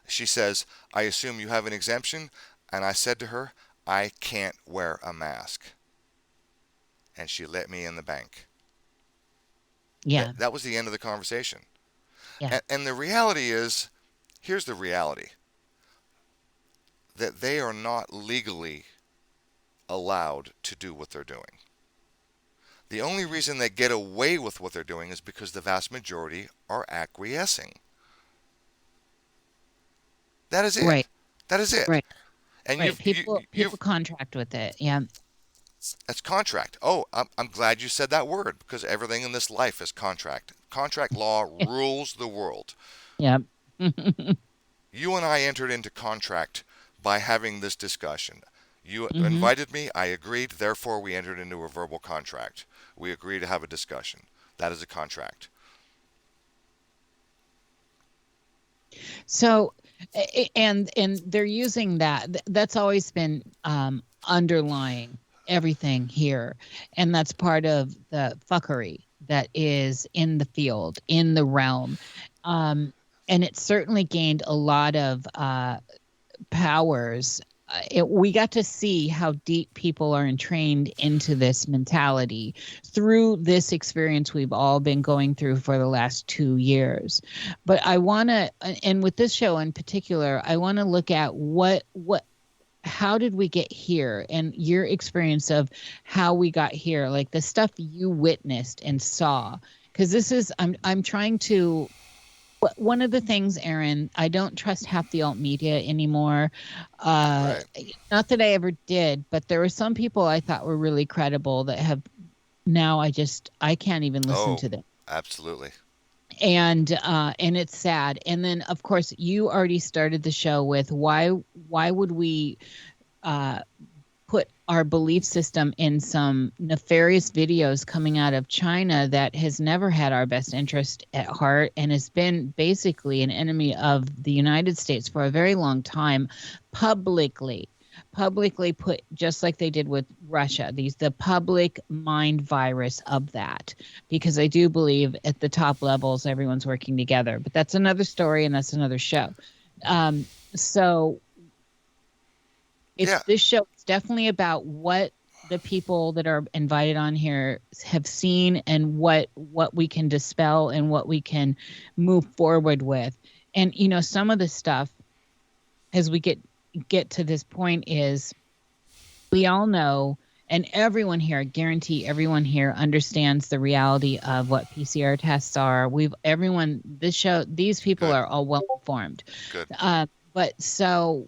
She says, "I assume you have an exemption?" And I said to her, "I can't wear a mask." And she let me in the bank. Yeah. That was the end of the conversation. Yeah. And the reality is, here's the reality, that they are not legally allowed to do what they're doing. The only reason they get away with what they're doing is because the vast majority are acquiescing. That is it. Right. That is it. Right. And Right. People contract with it. Yeah. that's contract. Oh, I'm glad you said that word because everything in this life is contract. Contract law rules the world. Yeah. You and I entered into contract by having this discussion. You Mhm. invited me, I agreed, therefore we entered into a verbal contract. We agree to have a discussion. That is a contract. So, and they're using that. That's always been underlying everything here, and that's part of the fuckery that is in the field, in the realm, and it certainly gained a lot of powers. We got to see how deep people are entrained into this mentality through this experience we've all been going through for the last 2 years. But I want to, and with this show in particular, I want to look at how did we get here, and your experience of how we got here, like the stuff you witnessed and saw. Because this is, I'm trying to, one of the things, Aaron, I don't trust half the alt media anymore. Uh, Right. Not that I ever did, but there were some people I thought were really credible that have now I can't even listen Oh, to them. absolutely. And it's sad. And then of course you already started the show with why would we uh put our belief system in some nefarious videos coming out of China that has never had our best interest at heart and has been basically an enemy of the United States for a very long time, publicly put, just like they did with Russia, the public mind virus of that, because I do believe at the top levels everyone's working together, but that's another story and that's another show. So Yeah. this show is definitely about what the people that are invited on here have seen and what we can dispel and what we can move forward with. And some of the stuff as we get to this point is, we all know, and everyone here, I guarantee everyone here understands the reality of what PCR tests are. These people Good. are all well informed. Good. But so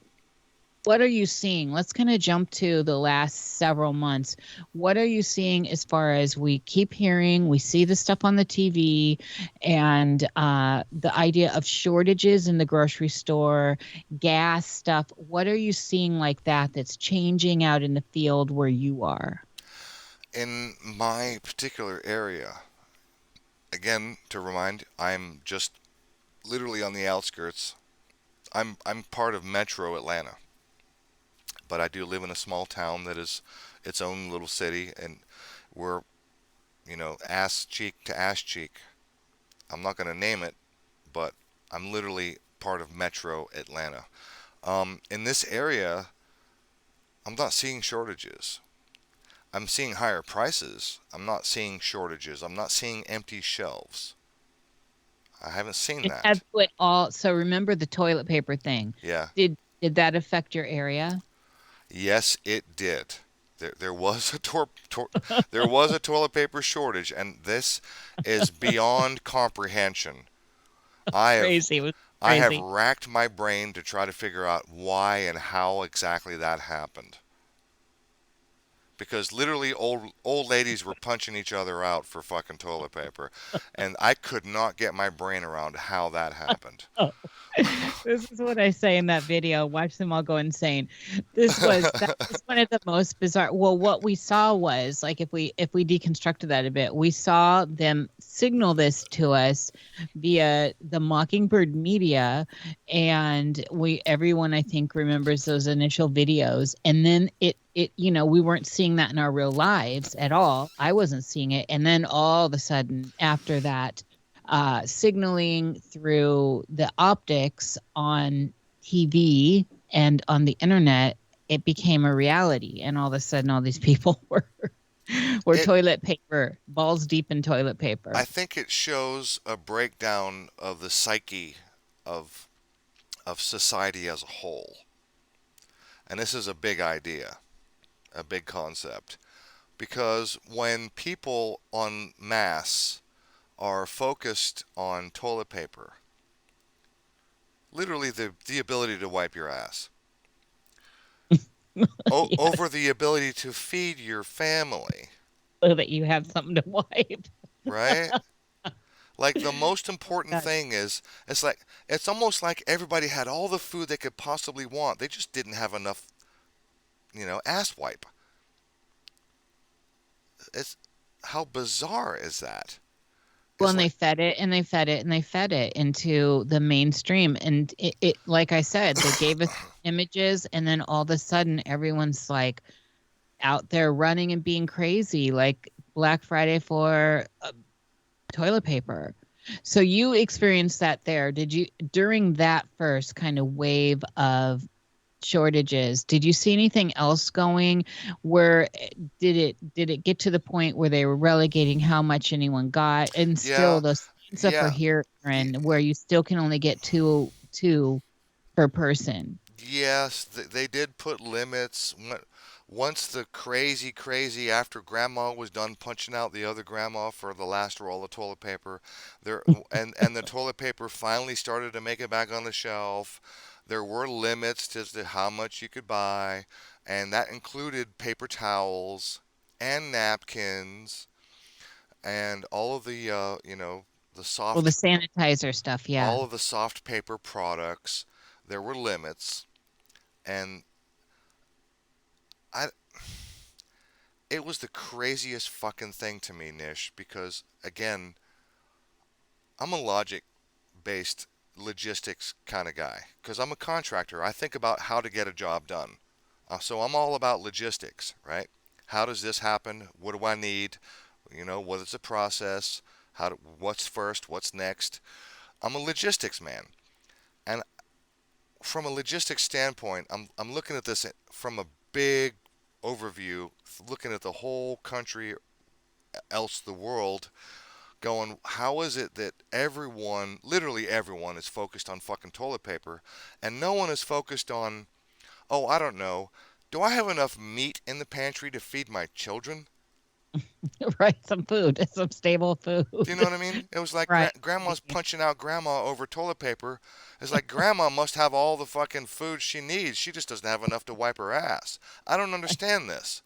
what are you seeing? Let's kind of jump to the last several months. What are you seeing as far as we keep hearing, we see the stuff on the TV, and the idea of shortages in the grocery store, gas stuff? What are you seeing like that that's changing out in the field where you are? In my particular area, again, to remind, I'm just literally on the outskirts. I'm part of Metro Atlanta, but I do live in a small town that is its own little city, and we're, ass cheek to ass cheek. I'm not going to name it, but I'm literally part of Metro Atlanta. In this area, I'm not seeing shortages. I'm seeing higher prices. I'm not seeing shortages. I'm not seeing empty shelves. I haven't seen And that's that. what all. So remember the toilet paper thing. Yeah. Did that affect your area? Yes, it did. There was there was a toilet paper shortage, and this is beyond comprehension. I have Crazy. It was I have crazy. racked my brain to try to figure out why and how exactly that happened. Because literally old ladies were punching each other out for fucking toilet paper, and I could not get my brain around how that happened. Oh, this is what I say in that video. Watch them all go insane. That was one of the most bizarre. Well, what we saw was, like, if we deconstructed that a bit, we saw them signal this to us via the Mockingbird media, and everyone I think remembers those initial videos, and then we weren't seeing that in our real lives at all. I wasn't seeing it, and then all of a sudden after that, signaling through the optics on TV and on the internet, it became a reality. And all of a sudden, all these people were It, toilet paper, balls deep in toilet paper. I think it shows a breakdown of the psyche of of society as a whole. And this is a big idea, a big concept. Because when people en masse are focused on toilet paper, literally the ability to wipe your ass, Yes, over the ability to feed your family, so that you have something to wipe. right? Like the most Oh, important God. thing is, it's almost like everybody had all the food they could possibly want. They just didn't have enough, ass wipe. It's How bizarre is that? Well, It's and they like, fed it and they fed it and they fed it into the mainstream. And it like I said, they gave us images, and then all of a sudden everyone's like out there running and being crazy, like Black Friday for toilet paper. So you experienced that there. Did you, during that first kind of wave of shortages, did you see anything else going where did it get to the point where they were relegating how much anyone got, and yeah, still those signs up are yeah, here y- and where you still can only get two per person? yes, they did put limits. Once the crazy after grandma was done punching out the other grandma for the last roll of toilet paper, there and the toilet paper finally started to make it back on the shelf. There were limits as to how much you could buy, and that included paper towels and napkins and all of the the Well, the soft sanitizer stuff, yeah. all of the soft paper products. There were limits, and I it was the craziest fucking thing to me, Nish, because again, I'm a logic based logistics kind of guy because I'm a contractor. I think about how to get a job done. So I'm all about logistics, right? How does this happen? What do I need? What is the process? What's first? What's next? I'm a logistics man. And from a logistics standpoint, I'm looking at this from a big overview, looking at the whole country, else the world, going, how is it that everyone, literally everyone, is focused on fucking toilet paper, and no one is focused on, oh, I don't know, do I have enough meat in the pantry to feed my children? Right, some food, some stable food. Do you know what I mean? It was like Right. grandma's punching out grandma over toilet paper. It's like grandma must have all the fucking food she needs. She just doesn't have enough to wipe her ass. I don't understand this.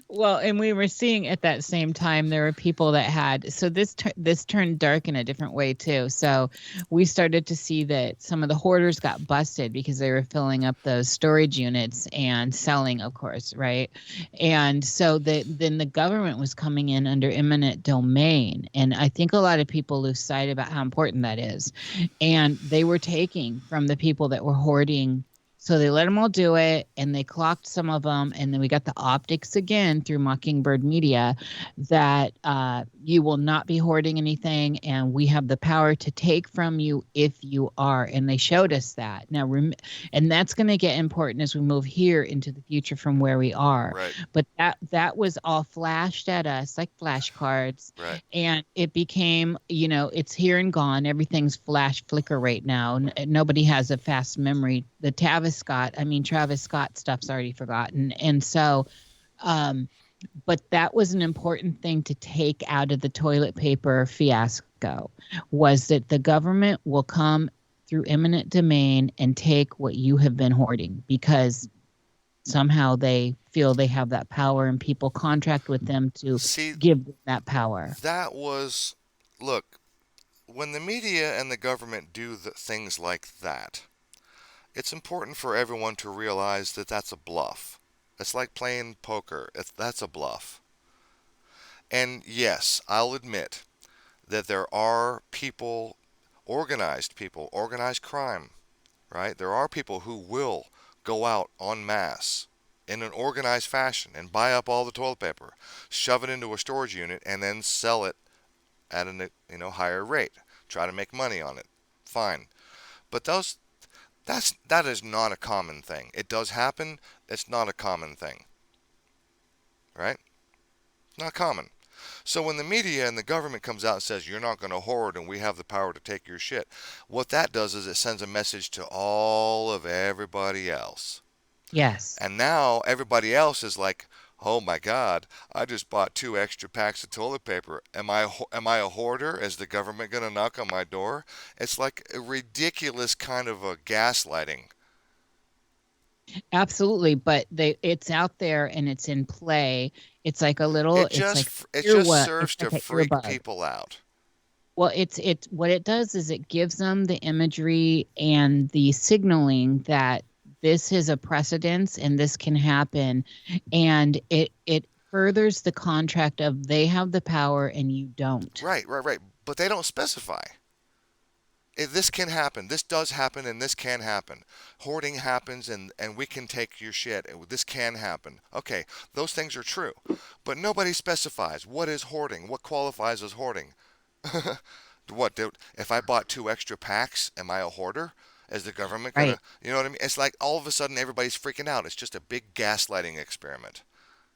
Well, and we were seeing at that same time there were people that had, so this turned dark in a different way too. So we started to see that some of the hoarders got busted because they were filling up those storage units and selling, of course, right? And so then the government was coming in under eminent domain, and I think a lot of people lose sight about how important that is. And they were taking from the people that were hoarding, so they let them all do it, and they clocked some of them, and then we got the optics again through Mockingbird Media that you will not be hoarding anything, and we have the power to take from you if you are. And they showed us that. Now, and that's going to get important as we move here into the future from where we are. Right, But that was all flashed at us like flashcards, right. and it became, it's here and gone. Everything's flash flicker right now. Nobody has a fast memory. The Travis Scott stuff's already forgotten. And so, but that was an important thing to take out of the toilet paper fiasco, was that the government will come through eminent domain and take what you have been hoarding, because somehow they feel they have that power, and people contract with them to See, give them that power. that was, look, when the media and the government do things like that, it's important for everyone to realize that that's a bluff. It's like playing poker. That's a bluff. And yes, I'll admit that there are organized crime, right? There are people who will go out en masse in an organized fashion and buy up all the toilet paper, shove it into a storage unit, and then sell it at a higher rate. Try to make money on it. Fine. But that is not a common thing. It does happen. It's not a common thing. Right? Not common. So when the media and the government comes out and says you're not going to hoard and we have the power to take your shit, what that does is it sends a message to all of everybody else. Yes. And now everybody else is like, oh my God, I just bought 2 extra packs of toilet paper. Am I a hoarder? Is the government going to knock on my door? It's like a ridiculous kind of a gaslighting. Absolutely, but it's out there and it's in play. It's like a little. It It's like just serves it's like to an freak earbud. people out. Well, it's what it does is it gives them the imagery and the signaling that this is a precedence and this can happen, and it furthers the contract of they have the power and you don't. Right. But they don't specify. This can happen. This does happen, and this can happen. Hoarding happens, and we can take your shit. This can happen. Okay, those things are true. But nobody specifies what is hoarding, what qualifies as hoarding. If I bought 2 extra packs, am I a hoarder? Is the government going Right. to, you know what I mean? It's like all of a sudden everybody's freaking out. It's just a big gaslighting experiment.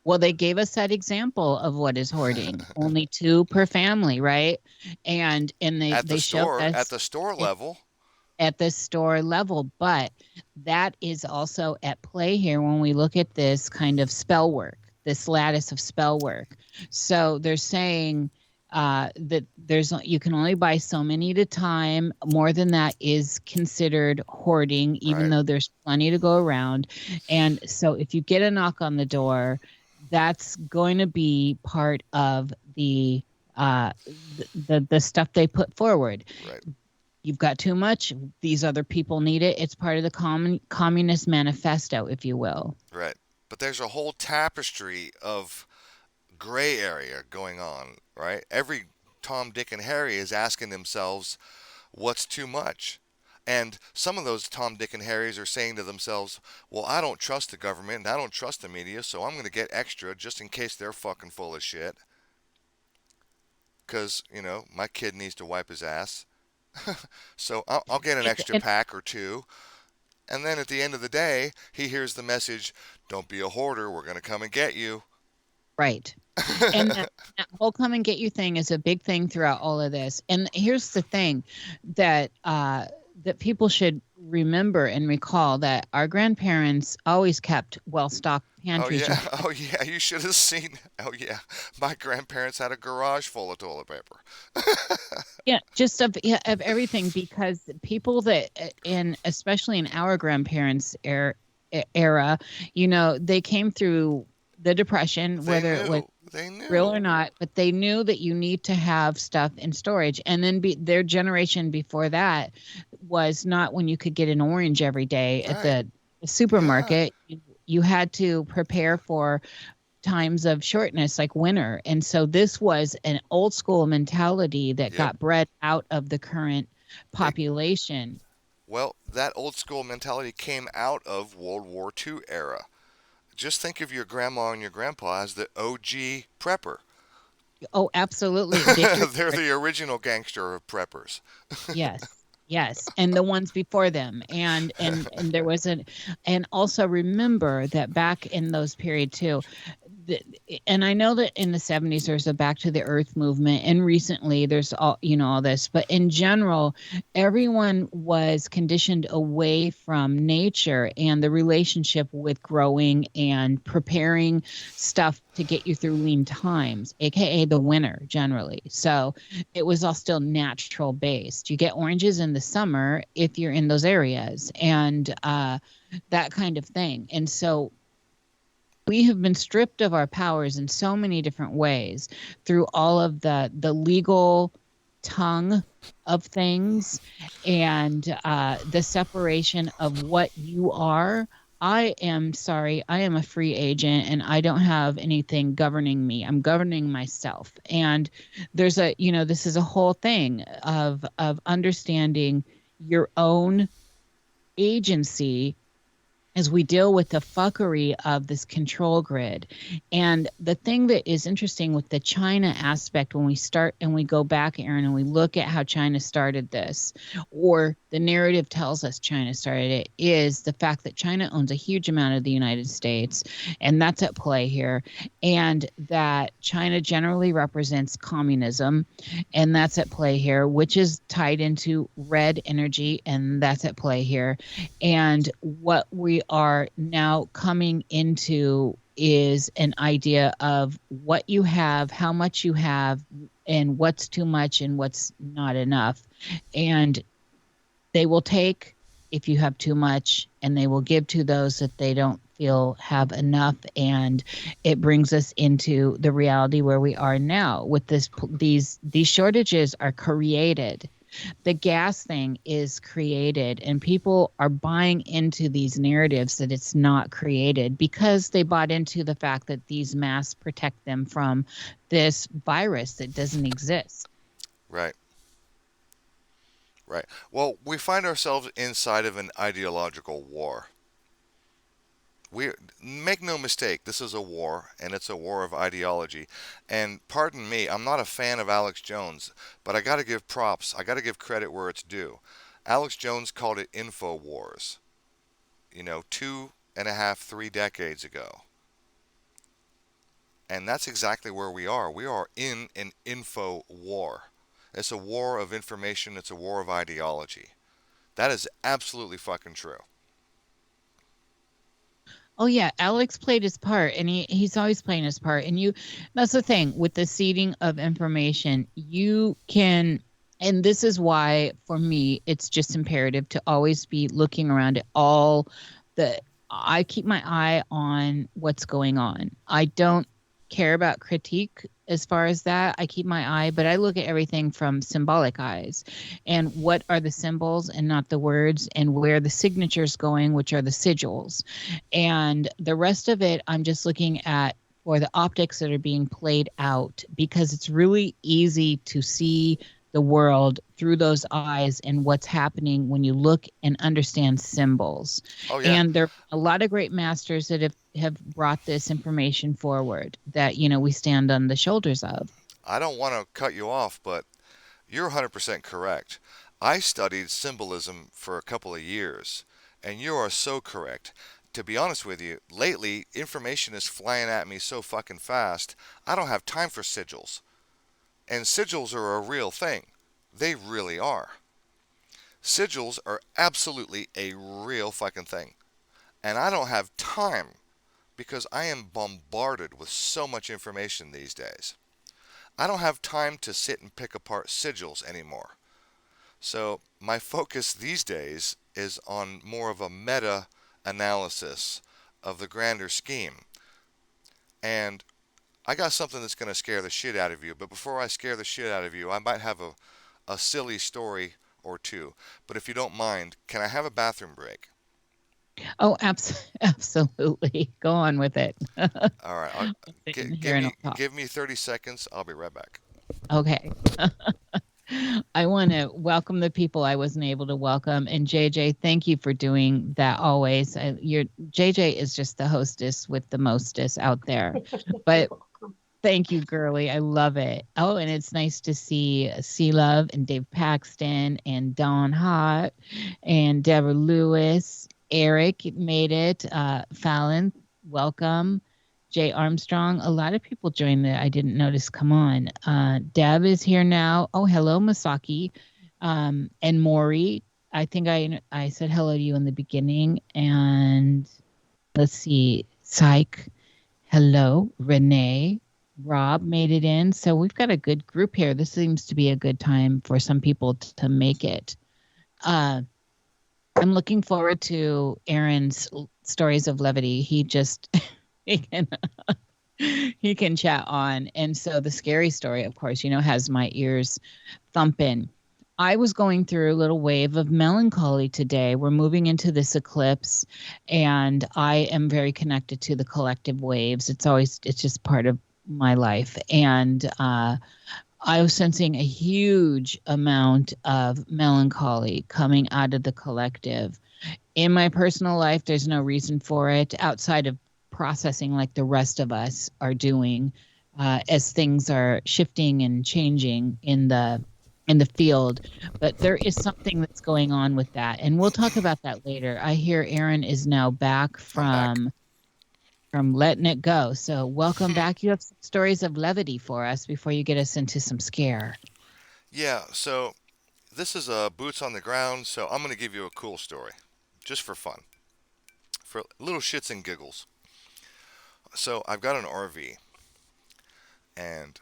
Well, they gave us that example of what is hoarding. Only 2 per family, right? And they showed us At the store level. at the store level, but that is also at play here when we look at this kind of spell work, this lattice of spell work. So they're saying that you can only buy so many at a time. More than that is considered hoarding, even Right. though there's plenty to go around. And so if you get a knock on the door, that's going to be part of the stuff they put forward. Right. You've got too much. These other people need it. It's part of the communist manifesto, if you will. Right. But there's a whole tapestry of gray area going on, right? Every Tom, Dick, and Harry is asking themselves, what's too much? And some of those Tom, Dick, and Harrys are saying to themselves, well, I don't trust the government, and I don't trust the media, so I'm going to get extra just in case they're fucking full of shit. Because, my kid needs to wipe his ass. So I'll get an extra pack or 2. And then at the end of the day, he hears the message, don't be a hoarder, we're going to come and get you. Right. And that whole come and get you thing is a big thing throughout all of this. And here's the thing that people should remember and recall, that our grandparents always kept well-stocked pantries. Oh yeah, you should have seen. Oh yeah, my grandparents had a garage full of toilet paper. Yeah, just of everything, because people that especially in our grandparents' era, they came through the Depression, whether it was real or not, but they knew that you need to have stuff in storage. And then their generation before that was not when you could get an orange every day at the supermarket. Yeah. You had to prepare for times of shortness like winter. And so this was an old school mentality that got bred out of the current population. Well, that old school mentality came out of World War II era. Just think of your grandma and your grandpa as the OG prepper. Oh, absolutely. They're the original gangster of preppers. Yes. And the ones before them. And there was and also remember that back in those period too, and I know that in the 70s there's a back to the earth movement, and recently there's all this, but in general, everyone was conditioned away from nature and the relationship with growing and preparing stuff to get you through lean times, aka the winter generally. So it was all still natural based. You get oranges in the summer if you're in those areas, and that kind of thing. And so we have been stripped of our powers in so many different ways through all of the legal tongue of things and the separation of what you are. I am a free agent and I don't have anything governing me. I'm governing myself. And there's this is a whole thing of understanding your own agency as we deal with the fuckery of this control grid. And the thing that is interesting with the China aspect, when we start and we go back, Aaron, and we look at how China started this, or the narrative tells us China started it, is the fact that China owns a huge amount of the United States, and that's at play here. And that China generally represents communism, and that's at play here, which is tied into red energy, and that's at play here. And what we are now coming into is an idea of what you have, how much you have, and what's too much and what's not enough. And they will take if you have too much, and they will give to those that they don't feel have enough. And it brings us into the reality where we are now with these shortages are created the gas thing is created, and people are buying into these narratives that it's not created because they bought into the fact that these masks protect them from this virus that doesn't exist. Right. Right. Well, we find ourselves inside of an ideological war. We make no mistake, this is a war, and it's a war of ideology. And pardon me, I'm not a fan of Alex Jones, but I got to give props. I got to give credit where it's due. Alex Jones called it info wars. 2.5, 3 decades ago. And that's exactly where we are. We are in an info war. It's a war of information. It's a war of ideology. That is absolutely fucking true. Oh yeah, Alex played his part, and he's always playing his part. And that's the thing with the seeding of information. You can, and this is why for me it's just imperative to always be looking around at all the. I keep my eye on what's going on. I don't care about critique as far as that. I keep my eye, but I look at everything from symbolic eyes, and what are the symbols and not the words, and where the signatures going, which are the sigils. And the rest of it, I'm just looking at for the optics that are being played out, because it's really easy to see the world through those eyes and what's happening when you look and understand symbols. Oh yeah. And there are a lot of great masters that have brought this information forward that, we stand on the shoulders of. I don't want to cut you off, but you're 100% correct. I studied symbolism for a couple of years, and you are so correct. To be honest with you, lately information is flying at me so fucking fast, I don't have time for sigils. And sigils are a real thing. They really are. Sigils are absolutely a real fucking thing. And I don't have time because I am bombarded with so much information these days. I don't have time to sit and pick apart sigils anymore. So my focus these days is on more of a meta analysis of the grander scheme. And I got something that's going to scare the shit out of you, but before I scare the shit out of you, I might have a silly story or two. But if you don't mind, can I have a bathroom break? Oh, absolutely. Go on with it. All right. Give me 30 seconds. I'll be right back. Okay. I want to welcome the people I wasn't able to welcome. And JJ, thank you for doing that always. JJ is just the hostess with the mostest out there. But thank you, girly. I love it. Oh, and it's nice to see C Love and Dave Paxton and Dawn Hott and Deborah Lewis. Eric made it. Fallon, welcome. Jay Armstrong. A lot of people joined that I didn't notice come on. Deb is here now. Oh, hello, Masaki. And Maury. I think I said hello to you in the beginning. And let's see. Psych. Hello. Renee. Rob made it in. So we've got a good group here. This seems to be a good time for some people to make it. I'm looking forward to Aaron's stories of levity. He just... he can chat on. And so the scary story, of course, has my ears thumping. I was going through a little wave of melancholy today. We're moving into this eclipse, and I am very connected to the collective waves. It's just part of my life. And I was sensing a huge amount of melancholy coming out of the collective. In my personal life, there's no reason for it outside of processing like the rest of us are doing as things are shifting and changing in the field. But there is something that's going on with that, and we'll talk about that later. I hear Aaron is now back from letting it go. So welcome back. You have some stories of levity for us before you get us into some scare. Yeah, so this is boots on the ground, so I'm going to give you a cool story just for fun, for little shits and giggles. So I've got an RV, and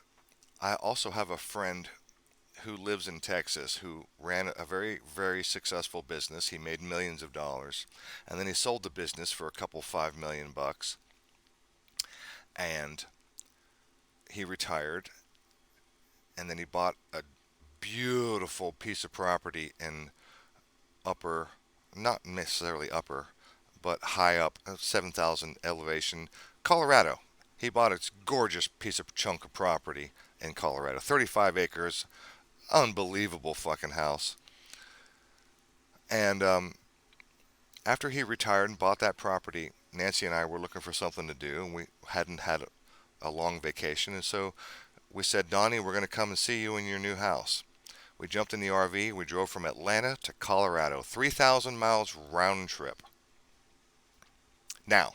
I also have a friend who lives in Texas who ran a very, very successful business. He made millions of dollars, and then he sold the business for $5 million, and he retired, and then he bought a beautiful piece of property in upper, not necessarily upper, but high up, 7,000 elevation, Colorado. He bought a gorgeous piece of chunk of property in Colorado, 35 acres, unbelievable fucking house. And after he retired and bought that property, Nancy and I were looking for something to do, and we hadn't had a long vacation, and so we said, Donnie, we're going to come and see you in your new house. We jumped in the RV. We drove from Atlanta to Colorado, 3,000 miles round trip. Now,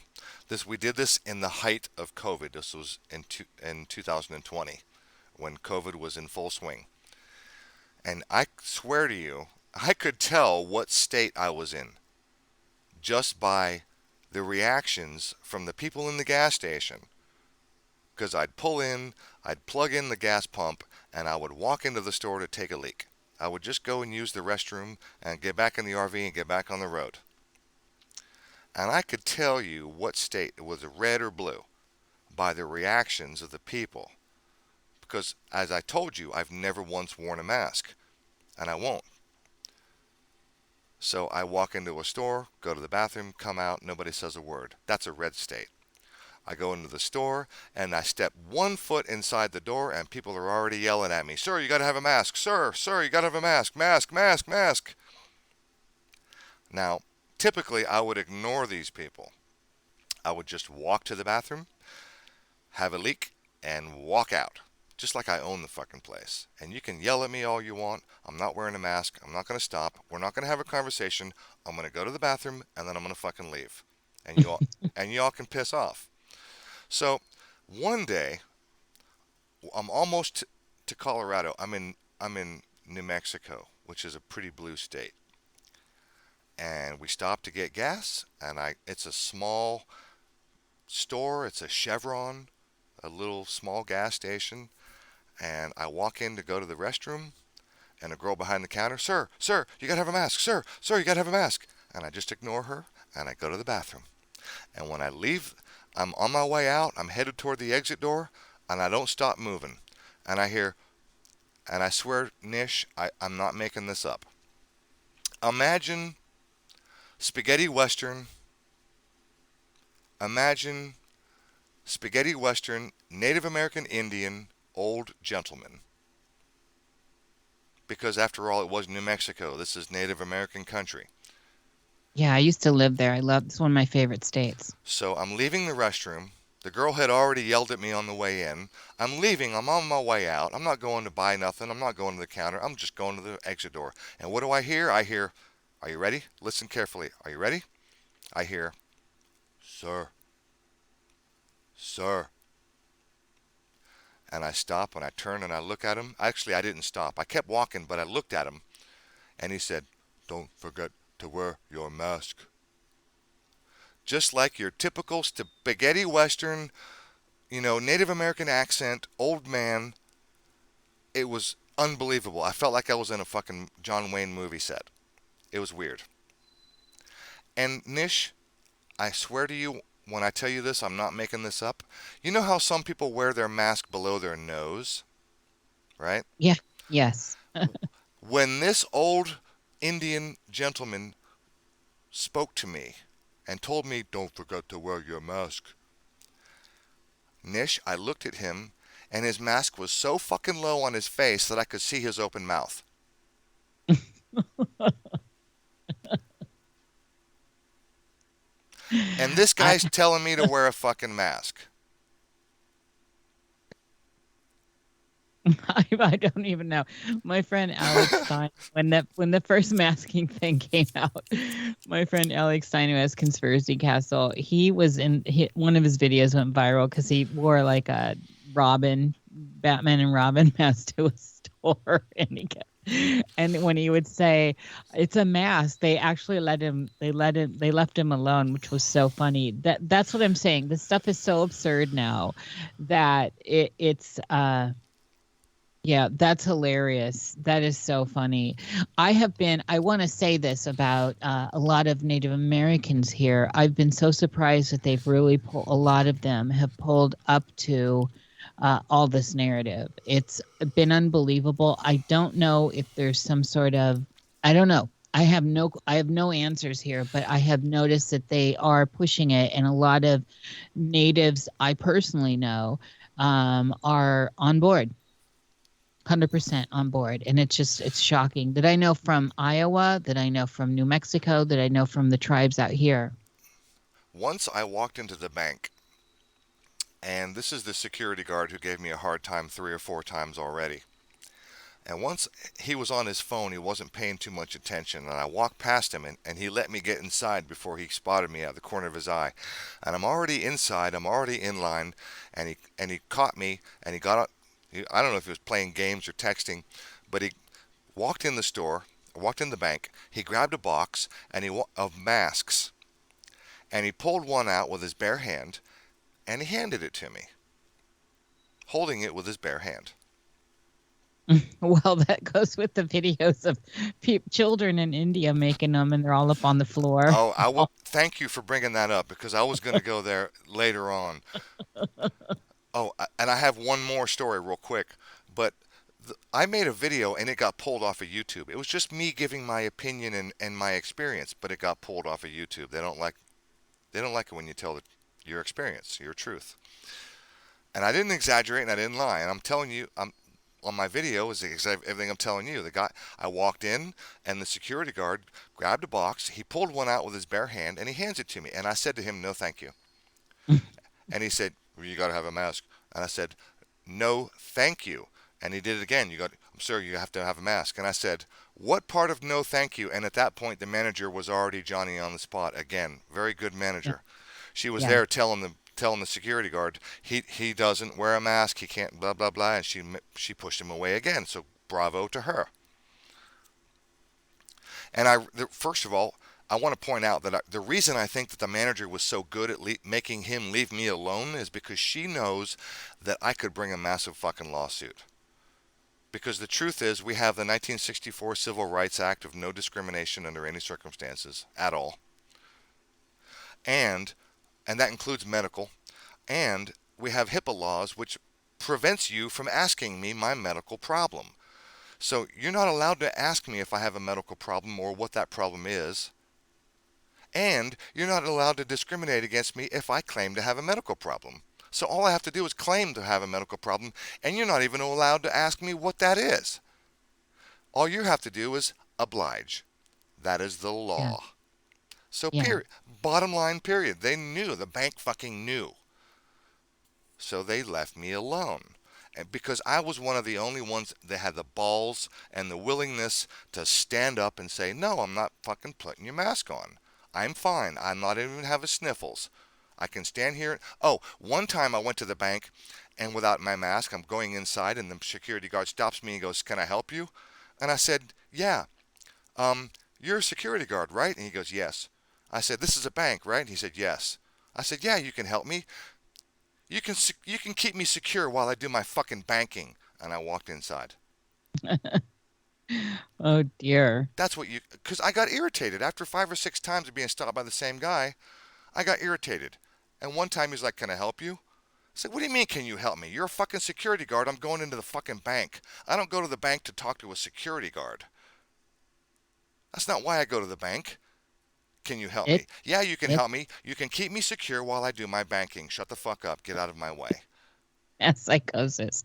we did this in the height of COVID. This was in 2020, when COVID was in full swing. And I swear to you, I could tell what state I was in just by the reactions from the people in the gas station. Because I'd pull in, I'd plug in the gas pump, and I would walk into the store to take a leak. I would just go and use the restroom and get back in the RV and get back on the road. And I could tell you what state it was, red or blue, by the reactions of the people. Because, as I told you, I've never once worn a mask, and I won't. So I walk into a store, go to the bathroom, come out, nobody says a word. That's a red state. I go into the store, and I step 1 foot inside the door, and people are already yelling at me, Sir, you got to have a mask. Sir, you got to have a mask. Mask, mask, mask. Now, typically, I would ignore these people. I would just walk to the bathroom, have a leak, and walk out. Just like I own the fucking place. And you can yell at me all you want. I'm not wearing a mask. I'm not going to stop. We're not going to have a conversation. I'm going to go to the bathroom, and then I'm going to fucking leave. And you all can piss off. So, one day, I'm almost to Colorado. I'm in New Mexico, which is a pretty blue state. And we stopped to get gas, and it's a small store. It's a Chevron, a little small gas station. And I walk in to go to the restroom, and a girl behind the counter, Sir, you gotta have a mask. Sir, you gotta have a mask. And I just ignore her, and I go to the bathroom. And when I leave, I'm on my way out, I'm headed toward the exit door, and I don't stop moving. And I hear, and I swear, Nish, I'm not making this up. Imagine spaghetti western, Native American Indian, old gentleman. Because after all, it was New Mexico. This is Native American country. Yeah, I used to live there. It's one of my favorite states. So I'm leaving the restroom. The girl had already yelled at me on the way in. I'm leaving. I'm on my way out. I'm not going to buy nothing. I'm not going to the counter. I'm just going to the exit door. And what do I hear? I hear, are you ready? Listen carefully. Are you ready? I hear, Sir. And I stop and I turn and I look at him. Actually, I didn't stop. I kept walking, but I looked at him. And he said, Don't forget to wear your mask. Just like your typical spaghetti western, Native American accent, old man. It was unbelievable. I felt like I was in a fucking John Wayne movie set. It was weird. And Nish, I swear to you, when I tell you this, I'm not making this up. You know how some people wear their mask below their nose? Right? Yeah. Yes. When this old Indian gentleman spoke to me and told me, Don't forget to wear your mask. Nish, I looked at him, and his mask was so fucking low on his face that I could see his open mouth. And this guy's telling me to wear a fucking mask. I don't even know. My friend Alex Stein, when the first masking thing came out, my friend Alex Stein, who has Conspiracy Castle, one of his videos went viral because he wore like a Batman and Robin mask to a store, and when he would say it's a mask, they actually left him alone, which was so funny. That's what I'm saying. This stuff is so absurd now that it's yeah, that's hilarious. That is so funny. I want to say this about a lot of Native Americans here. I've been so surprised that they've really a lot of them have pulled up to all this narrative. It's been unbelievable. I don't know if there's some sort of, I don't know. I have no answers here, but I have noticed that they are pushing it, and a lot of natives I personally know are on board. 100% on board. And it's shocking that I know from Iowa, that I know from New Mexico, that I know from the tribes out here. Once I walked into the bank, and this is the security guard who gave me a hard time 3 or 4 times already. And once he was on his phone, he wasn't paying too much attention, and I walked past him, and he let me get inside before he spotted me out of the corner of his eye. And I'm already inside, I'm already in line, and he caught me, and he got up. I don't know if he was playing games or texting, but he walked in the store, walked in the bank. He grabbed a box of masks, and he pulled one out with his bare hand, and he handed it to me, holding it with his bare hand. Well, that goes with the videos of children in India making them, and they're all up on the floor. Oh, I will. Thank you for bringing that up, because I was going to go there later on. Oh, and I have one more story real quick, but I made a video and it got pulled off of YouTube. It was just me giving my opinion and my experience, but it got pulled off of YouTube. They don't like it when you tell your experience, your truth. And I didn't exaggerate and I didn't lie. And I'm telling you, on my video is everything I'm telling you. I walked in, and the security guard grabbed a box. He pulled one out with his bare hand, and he hands it to me. And I said to him, "No, thank you." And he said, "Well, you got to have a mask." And I said, "No, thank you." And he did it again. "I'm sorry, you have to have a mask." And I said, "What part of no, thank you?" And at that point, the manager was already Johnny on the spot again. Very good manager. She was there telling the security guard he doesn't wear a mask, he can't blah blah blah, and she pushed him away again. So bravo to her. And first of all, I want to point out that the reason I think that the manager was so good at making him leave me alone is because she knows that I could bring a massive fucking lawsuit. Because the truth is, we have the 1964 Civil Rights Act of no discrimination under any circumstances at all, and that includes medical, and we have HIPAA laws which prevents you from asking me my medical problem. So you're not allowed to ask me if I have a medical problem or what that problem is, and you're not allowed to discriminate against me if I claim to have a medical problem. So all I have to do is claim to have a medical problem, and you're not even allowed to ask me what that is. All you have to do is oblige. That is the law. Yeah. So period. Bottom line, period. They knew. The bank fucking knew. So they left me alone. And because I was one of the only ones that had the balls and the willingness to stand up and say, "No, I'm not fucking putting your mask on. I'm fine. I'm not even having sniffles. I can stand here." Oh, one time I went to the bank, and without my mask, I'm going inside, and the security guard stops me and goes, "Can I help you?" And I said, "Yeah. You're a security guard, right?" And he goes, "Yes." I said, "This is a bank, right?" And he said, "Yes." I said, "Yeah, you can help me. You can keep me secure while I do my fucking banking." And I walked inside. Oh dear. That's what because I got irritated after 5 or 6 times of being stopped by the same guy. I got irritated. And one time he's like, "Can I help you?" I said, "What do you mean, can you help me? You're a fucking security guard. I'm going into the fucking bank. I don't go to the bank to talk to a security guard. That's not why I go to the bank. Can you help me?" "Yeah, you can help me. You can keep me secure while I do my banking. Shut the fuck up. Get out of my way." Psychosis.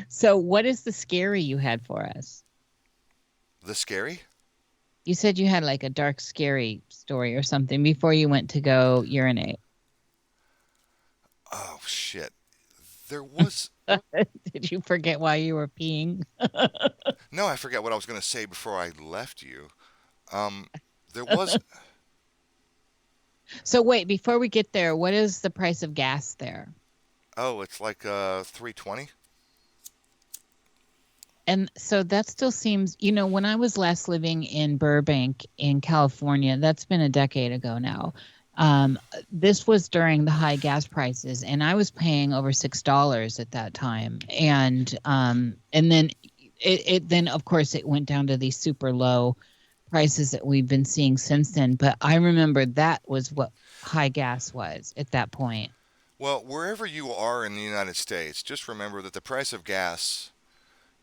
So what is the scary you had for us? The scary? You said you had like a dark, scary story or something before you went to go urinate. Oh, shit. There was... Did you forget why you were peeing? No, I forget what I was going to say before I left you. There was... So wait, before we get there, what is the price of gas there? Oh, it's like $3.20. And so that still seems, when I was last living in Burbank in California, that's been a decade ago now. This was during the high gas prices, and I was paying over $6 at that time. And then then of course it went down to these super low prices that we've been seeing since then. But I remember that was what high gas was at that point. Well, wherever you are in the United States, just remember that the price of gas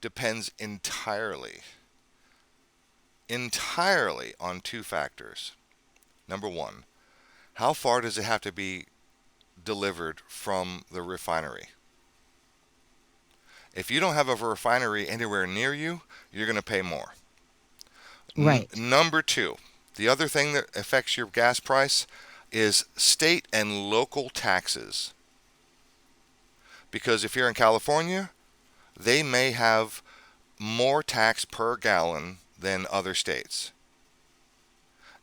depends entirely on two factors. Number one, how far does it have to be delivered from the refinery? If you don't have a refinery anywhere near you, you're going to pay more. Right. Number two, the other thing that affects your gas price is state and local taxes. Because if you're in California, they may have more tax per gallon than other states.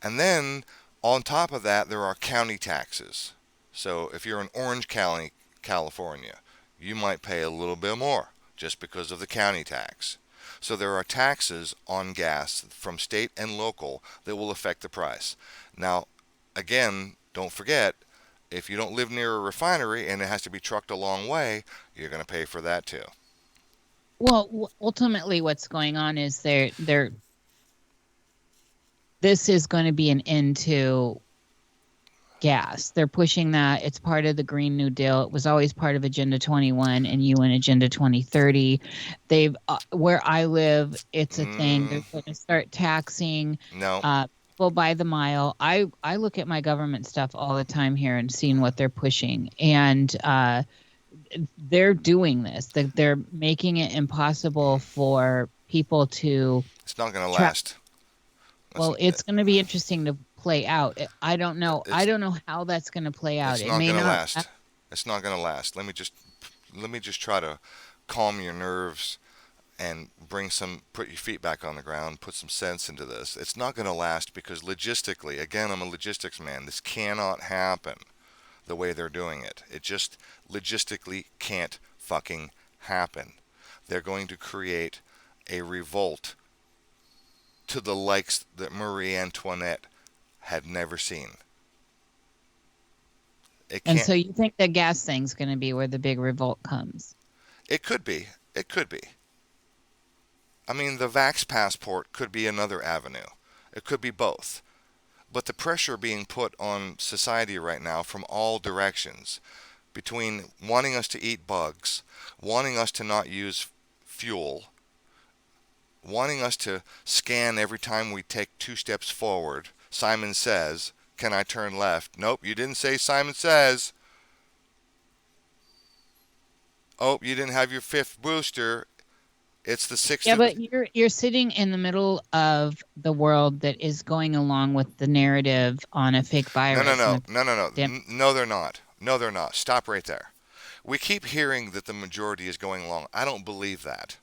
And then on top of that, there are county taxes. So if you're in Orange County, California, you might pay a little bit more just because of the county tax. So there are taxes on gas from state and local that will affect the price. Now, again, don't forget, if you don't live near a refinery and it has to be trucked a long way, you're going to pay for that too. Well, ultimately, what's going on is this is going to be an end to gas. They're pushing that. It's part of the Green New Deal. It was always part of Agenda 21 and UN Agenda 2030. They've where I live, it's a thing. They're going to start taxing No. people by the mile. I look at my government stuff all the time here and seeing what they're pushing, and they're doing this. They're making it impossible for people to. It's not going to last. Well, it's going to be interesting to play out. I don't know. I don't know how that's going to play out. It's not going to last. It's not going to last. Let me just try to calm your nerves and put your feet back on the ground, put some sense into this. It's not going to last because logistically, again, I'm a logistics man. This cannot happen the way they're doing it. It just logistically can't fucking happen. They're going to create a revolt to the likes that Marie Antoinette had never seen. And so you think the gas thing's going to be where the big revolt comes? It could be. It could be. I mean, the Vax passport could be another avenue. It could be both. But the pressure being put on society right now from all directions, between wanting us to eat bugs, wanting us to not use fuel, wanting us to scan every time we take 2 steps forward. Simon says, "Can I turn left?" Nope, you didn't say Simon says. Oh, you didn't have your 5th booster. It's the 6th. Yeah, but you're sitting in the middle of the world that is going along with the narrative on a fake virus. No. No, they're not. No, they're not. Stop right there. We keep hearing that the majority is going along. I don't believe that.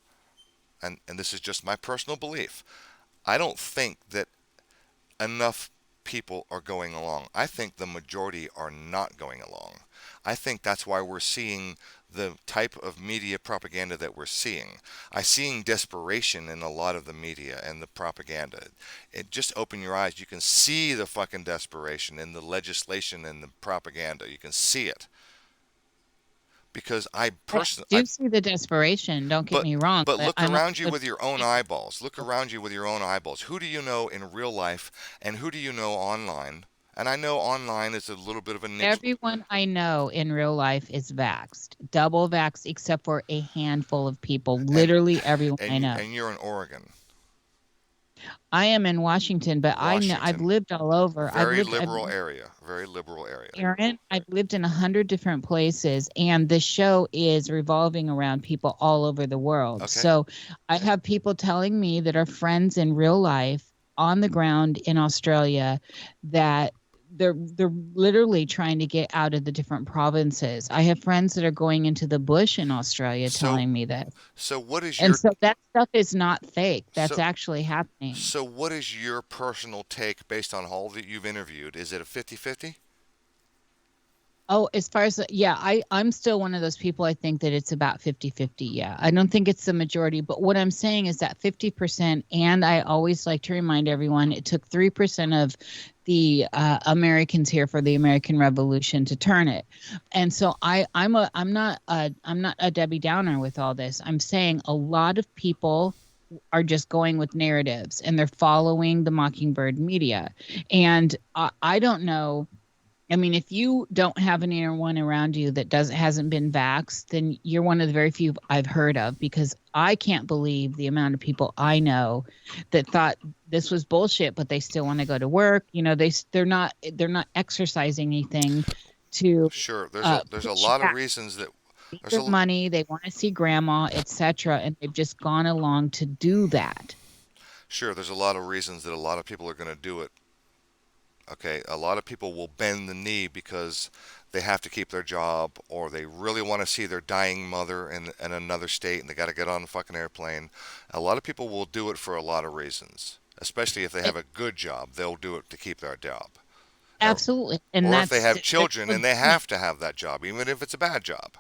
And this is just my personal belief. I don't think that enough people are going along. I think the majority are not going along. I think that's why we're seeing the type of media propaganda that we're seeing. I'm seeing desperation in a lot of the media and the propaganda. Just open your eyes. You can see the fucking desperation in the legislation and the propaganda. You can see it. Because I personally do see the desperation. Don't get me wrong. But look around you with your own eyeballs. Look around you with your own eyeballs. Who do you know in real life, and who do you know online? And I know online is a little bit of a niche. Everyone I know in real life is vaxxed, double vaxxed, except for a handful of people. Literally everyone I know. And you're in Oregon. I am in Washington, but I've lived all over. Very liberal area. Aaron, I've lived in 100 different places, and the show is revolving around people all over the world. Okay. So I have people telling me that are friends in real life on the ground in Australia that they're literally trying to get out of the different provinces. I have friends that are going into the bush in Australia telling me that. So what is and so that stuff is not fake. That's actually happening. So what is your personal take based on all that you've interviewed? Is it a 50-50? Oh, as far as, I'm still one of those people. I think that it's about 50-50. Yeah. I don't think it's the majority, but what I'm saying is that 50%, and I always like to remind everyone, it took 3% of the Americans here for the American Revolution to turn it. And so I'm not a Debbie Downer with all this. I'm saying a lot of people are just going with narratives and they're following the Mockingbird media. And I don't know I mean, if you don't have anyone around you that hasn't been vaxxed, then you're one of the very few I've heard of, because I can't believe the amount of people I know that thought this was bullshit, but they still want to go to work. You know, they're not exercising anything to Sure, there's a push lot of back reasons that there's their a money. They want to see grandma, etc., and they've just gone along to do that. sure there's a lot of reasons that a lot of people are going to do it. Okay, a lot of people will bend the knee because they have to keep their job, or they really want to see their dying mother in another state and they got to get on a fucking airplane. A lot of people will do it for a lot of reasons, especially if they have a good job. They'll do it to keep their job. Absolutely, and Or if they that's have they're children still and they doing it, have to have that job, even if it's a bad job.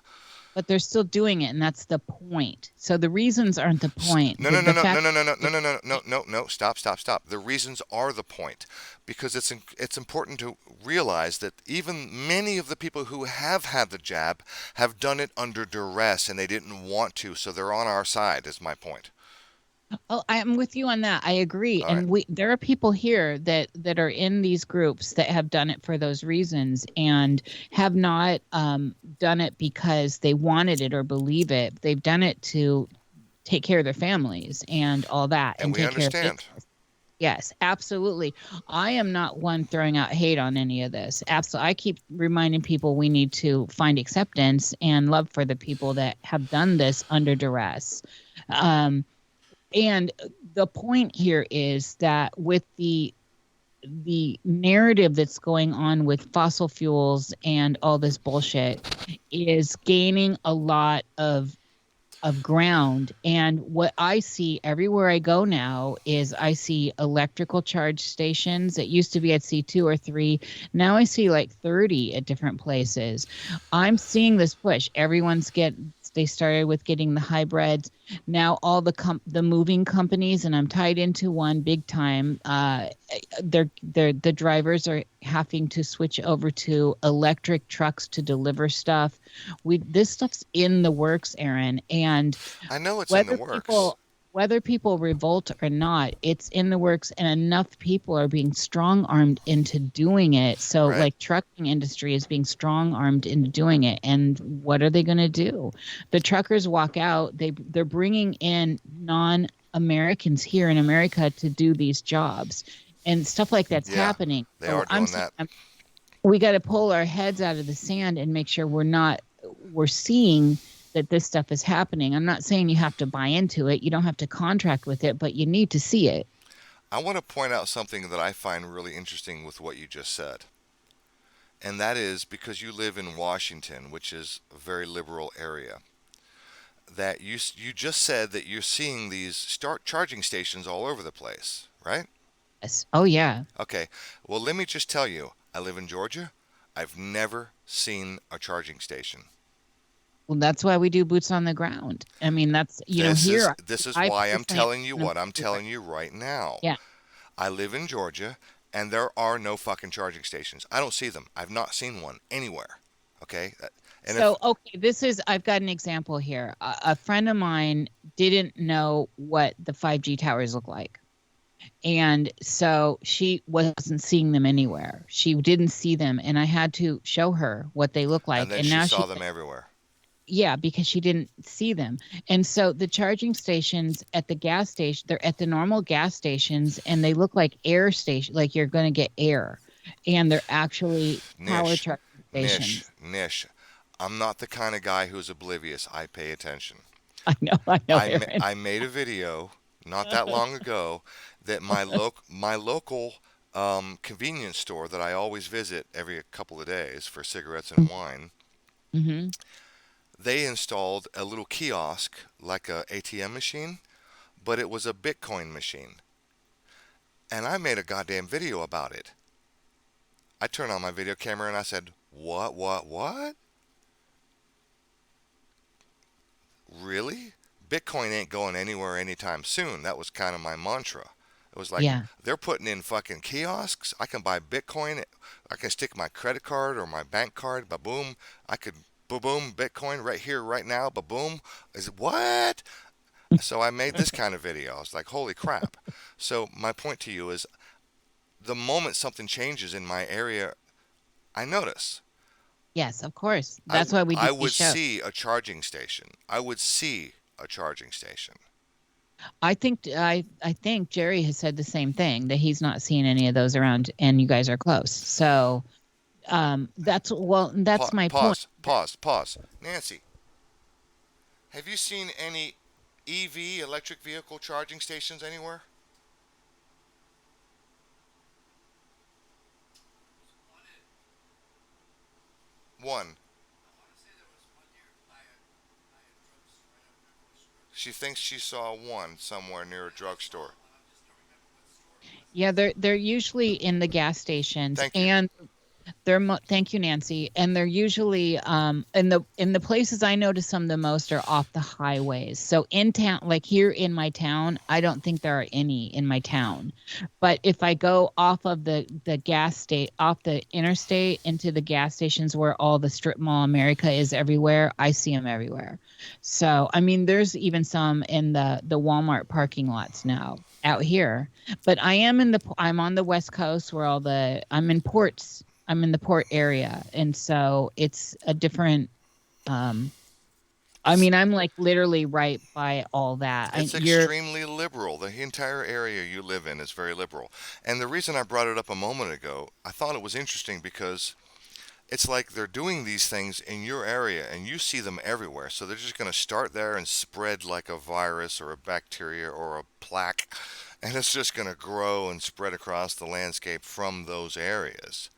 but they're still doing it, and that's the point. So the reasons aren't the point. No, The, no, no, the no, no, fact no, no, no, no, no, no, no, no, no. Stop, stop, stop. The reasons are the point, because it's important to realize that even many of the people who have had the jab have done it under duress and they didn't want to, so they're on our side. Is my point. Oh, I'm with you on that. I agree. All right. And there are people here that are in these groups that have done it for those reasons and have not done it because they wanted it or believe it. They've done it to take care of their families and all that, And and we take care of understand. business. Yes, absolutely. I am not one throwing out hate on any of this. Absolutely. I keep reminding people we need to find acceptance and love for the people that have done this under duress. Um, and the point here is that with the narrative that's going on with fossil fuels and all this bullshit is gaining a lot of ground. And what I see everywhere I go now is I see electrical charge stations. It used to be I'd see 2 or 3. Now I see like 30 at different places. I'm seeing this push. They started with getting the hybrids. Now all the moving companies, and I'm tied into one big time. The drivers are having to switch over to electric trucks to deliver stuff. This stuff's in the works, Aaron, and I know it's in the works. whether people revolt or not, it's in the works, and enough people are being strong-armed into doing it. So, Right. like, trucking industry is being strong-armed into doing it. And what are they going to do? The truckers walk out. They're bringing in non-Americans here in America to do these jobs, and stuff like that's Yeah, happening. they So are doing that. we got to pull our heads out of the sand and make sure we're seeing that this stuff is happening. I'm not saying you have to buy into it. You don't have to contract with it, but you need to see it. I want to point out something that I find really interesting with what you just said. And that is because you live in Washington, which is a very liberal area, that you just said that you're seeing these start charging stations all over the place, right? Yes. Oh, yeah. Okay. Well, let me just tell you, I live in Georgia. I've never seen a charging station. Well, that's why we do boots on the ground. I mean, that's, here. This is I why I'm personally- telling you what I'm telling you right now. Yeah. I live in Georgia, and there are no fucking charging stations. I don't see them. I've not seen one anywhere. Okay? And I've got an example here. A friend of mine didn't know what the 5G towers look like. And so she wasn't seeing them anywhere. She didn't see them, and I had to show her what they look like. and then now she saw them everywhere. Yeah, because she didn't see them. And so the charging stations at the gas station, they're at the normal gas stations, and they look like air station, like you're going to get air. And they're actually power charging stations. Nish. I'm not the kind of guy who's oblivious. I pay attention. I know. Aaron. I made a video not that long ago that my local convenience store that I always visit every couple of days for cigarettes and wine. Mm-hmm. They installed a little kiosk like a ATM machine, but it was a Bitcoin machine. And I made a goddamn video about it. I turned on my video camera and I said, what? Really? Bitcoin ain't going anywhere anytime soon. That was kind of my mantra. It was like, They're putting in fucking kiosks. I can buy Bitcoin. I can stick my credit card or my bank card. Ba-boom. I could boom, Bitcoin right here, right now. Ba-boom. Is it what? So I made this kind of video. I was like, holy crap. So my point to you is the moment something changes in my area I notice. Yes, of course. I, That's why we do I these would shows. see a charging station. I would see a charging station. I think Jerry has said the same thing, that he's not seeing any of those around, and you guys are close. So that's my point. Pause. Nancy, have you seen any EV, electric vehicle charging stations anywhere? One. She thinks she saw one somewhere near a drugstore. Yeah, they're usually in the gas stations, Thank you. and thank you, Nancy. And they're usually in the places I notice them the most are off the highways. So in town, like here in my town, I don't think there are any in my town. But if I go off of the gas state, off the interstate into the gas stations where all the strip mall America is everywhere, I see them everywhere. So I mean, there's even some in the Walmart parking lots now out here. But I'm on the West Coast where I'm in the port area, and so it's a different. Um, I It's mean, I'm like literally right by all that. it's extremely liberal. The entire area you live in is very liberal. And the reason I brought it up a moment ago, I thought it was interesting because it's like they're doing these things in your area and you see them everywhere. So they're just going to start there and spread like a virus or a bacteria or a plaque. And it's just going to grow and spread across the landscape from those areas.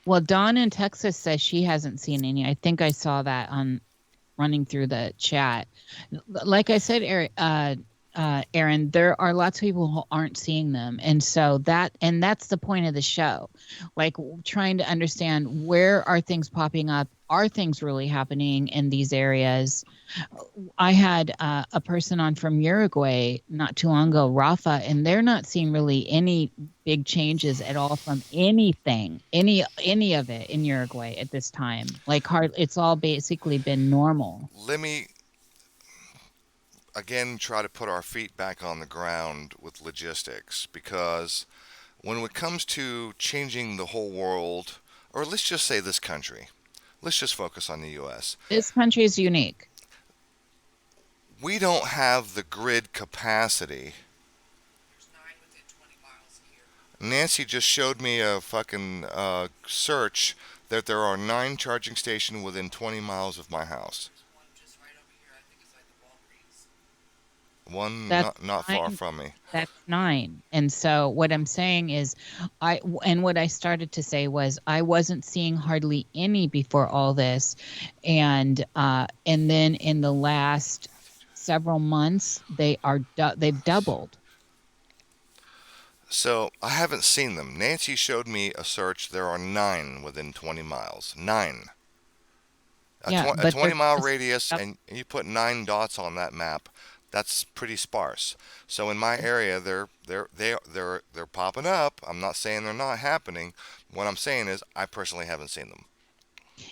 Well, Dawn in Texas says she hasn't seen any. I think I saw that on running through the chat. Like I said, Aaron, there are lots of people who aren't seeing them, and so that's the point of the show, like trying to understand where are things popping up. Are things really happening in these areas? I had a person on from Uruguay not too long ago, Rafa, and they're not seeing really any big changes at all from any of it in Uruguay at this time. Like it's all basically been normal. Let me again try to put our feet back on the ground with logistics because when it comes to changing the whole world, or let's just say this country, let's just focus on the US. This country is unique. We don't have the grid capacity. Nancy just showed me a fucking search that there are 9 charging stations within 20 miles of my house. One That's not far from me. That's 9. And so what I'm saying is what I started to say was I wasn't seeing hardly any before all this. And then in the last several months they've doubled. So I haven't seen them. Nancy showed me a search. There are 9 within 20 miles. 9. Yeah, A but 20-mile radius, and you put 9 dots on that map. That's pretty sparse. So in my area, they're popping up. I'm not saying they're not happening. What I'm saying is I personally haven't seen them.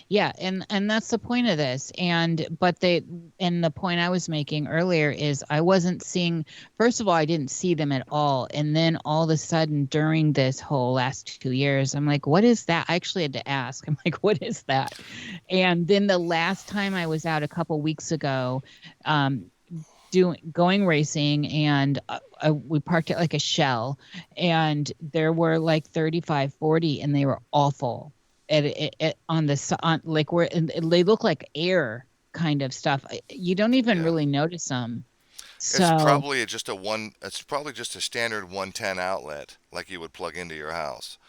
Yeah, and that's the point of this. And the point I was making earlier is I wasn't seeing, first of all, I didn't see them at all. And then all of a sudden during this whole last 2 years, I'm like, what is that? I actually had to ask. I'm like, what is that? And then the last time I was out a couple weeks ago, going racing, and we parked at like a Shell, and there were like 35, 40, and they were awful. Like where they look like air kind of stuff. You don't even really notice them. So It's probably just a one. It's probably just a standard 110 outlet, like you would plug into your house.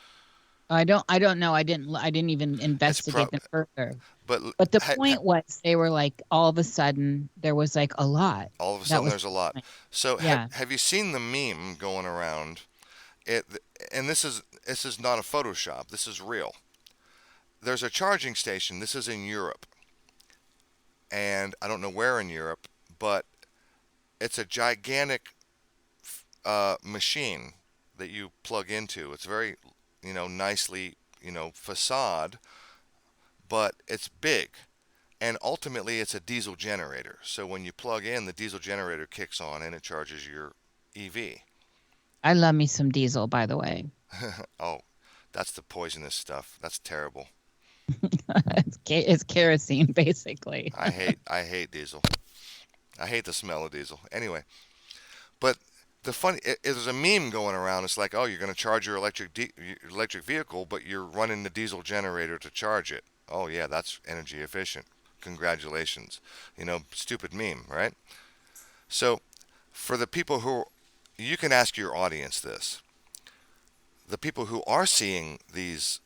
I don't know. I didn't even investigate them further. But the point was they were like all of a sudden there was like a lot. All of a sudden there's a lot. So yeah. Have you seen the meme going around? And this is not a Photoshop. This is real. There's a charging station. This is in Europe, and I don't know where in Europe, but it's a gigantic machine that you plug into. It's very, nicely, facade, but it's big, and ultimately it's a diesel generator. So when you plug in, the diesel generator kicks on and it charges your EV. I love me some diesel, by the way. Oh, That's the poisonous stuff. That's terrible. It's kerosene, basically. I hate diesel. I hate the smell of diesel. Anyway, but there's a meme going around. It's like, oh, you're going to charge your electric vehicle, but you're running the diesel generator to charge it. Oh yeah, that's energy efficient. Congratulations. Stupid meme, right? So, for the people who, you can ask your audience this. The people who are seeing these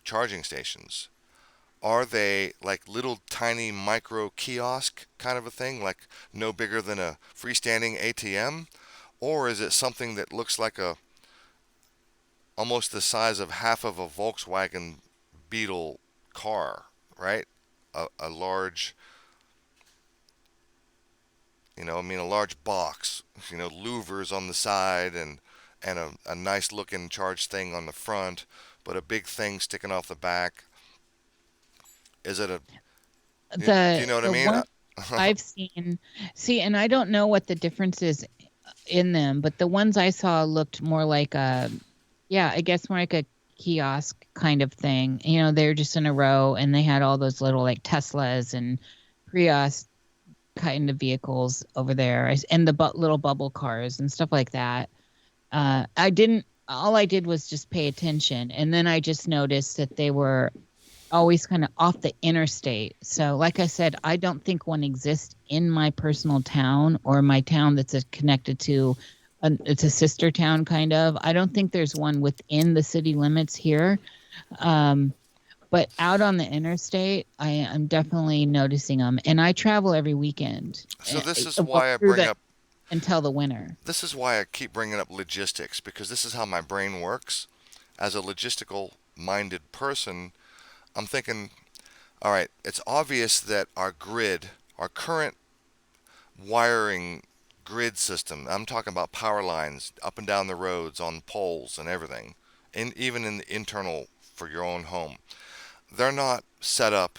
charging stations, are they like little tiny micro kiosk kind of a thing, like no bigger than a freestanding ATM? Or is it something that looks like almost the size of half of a Volkswagen Beetle car, right? A large, a large box, louvers on the side and a nice looking charge thing on the front, but a big thing sticking off the back. Is it do you know what I The mean? one I've seen, see, and I don't know what the difference is in them, but the ones I saw looked more like I guess more like a kiosk kind of thing. They're just in a row, and they had all those little like Teslas and Prius kind of vehicles over there, and the little bubble cars and stuff like that. All I did was just pay attention, and then I just noticed that they were always kind of off the interstate. So like I said, I don't think one exists in my personal town or my town that's connected to it's a sister town kind of. I don't think there's one within the city limits here. But out on the interstate, I'm definitely noticing them. And I travel every weekend. So this is why I bring up until the winter. This is why I keep bringing up logistics, because this is how my brain works. As a logistical minded person, I'm thinking, all right, it's obvious that our current wiring grid system, I'm talking about power lines up and down the roads on poles and everything, and even in the internal for your own home, they're not set up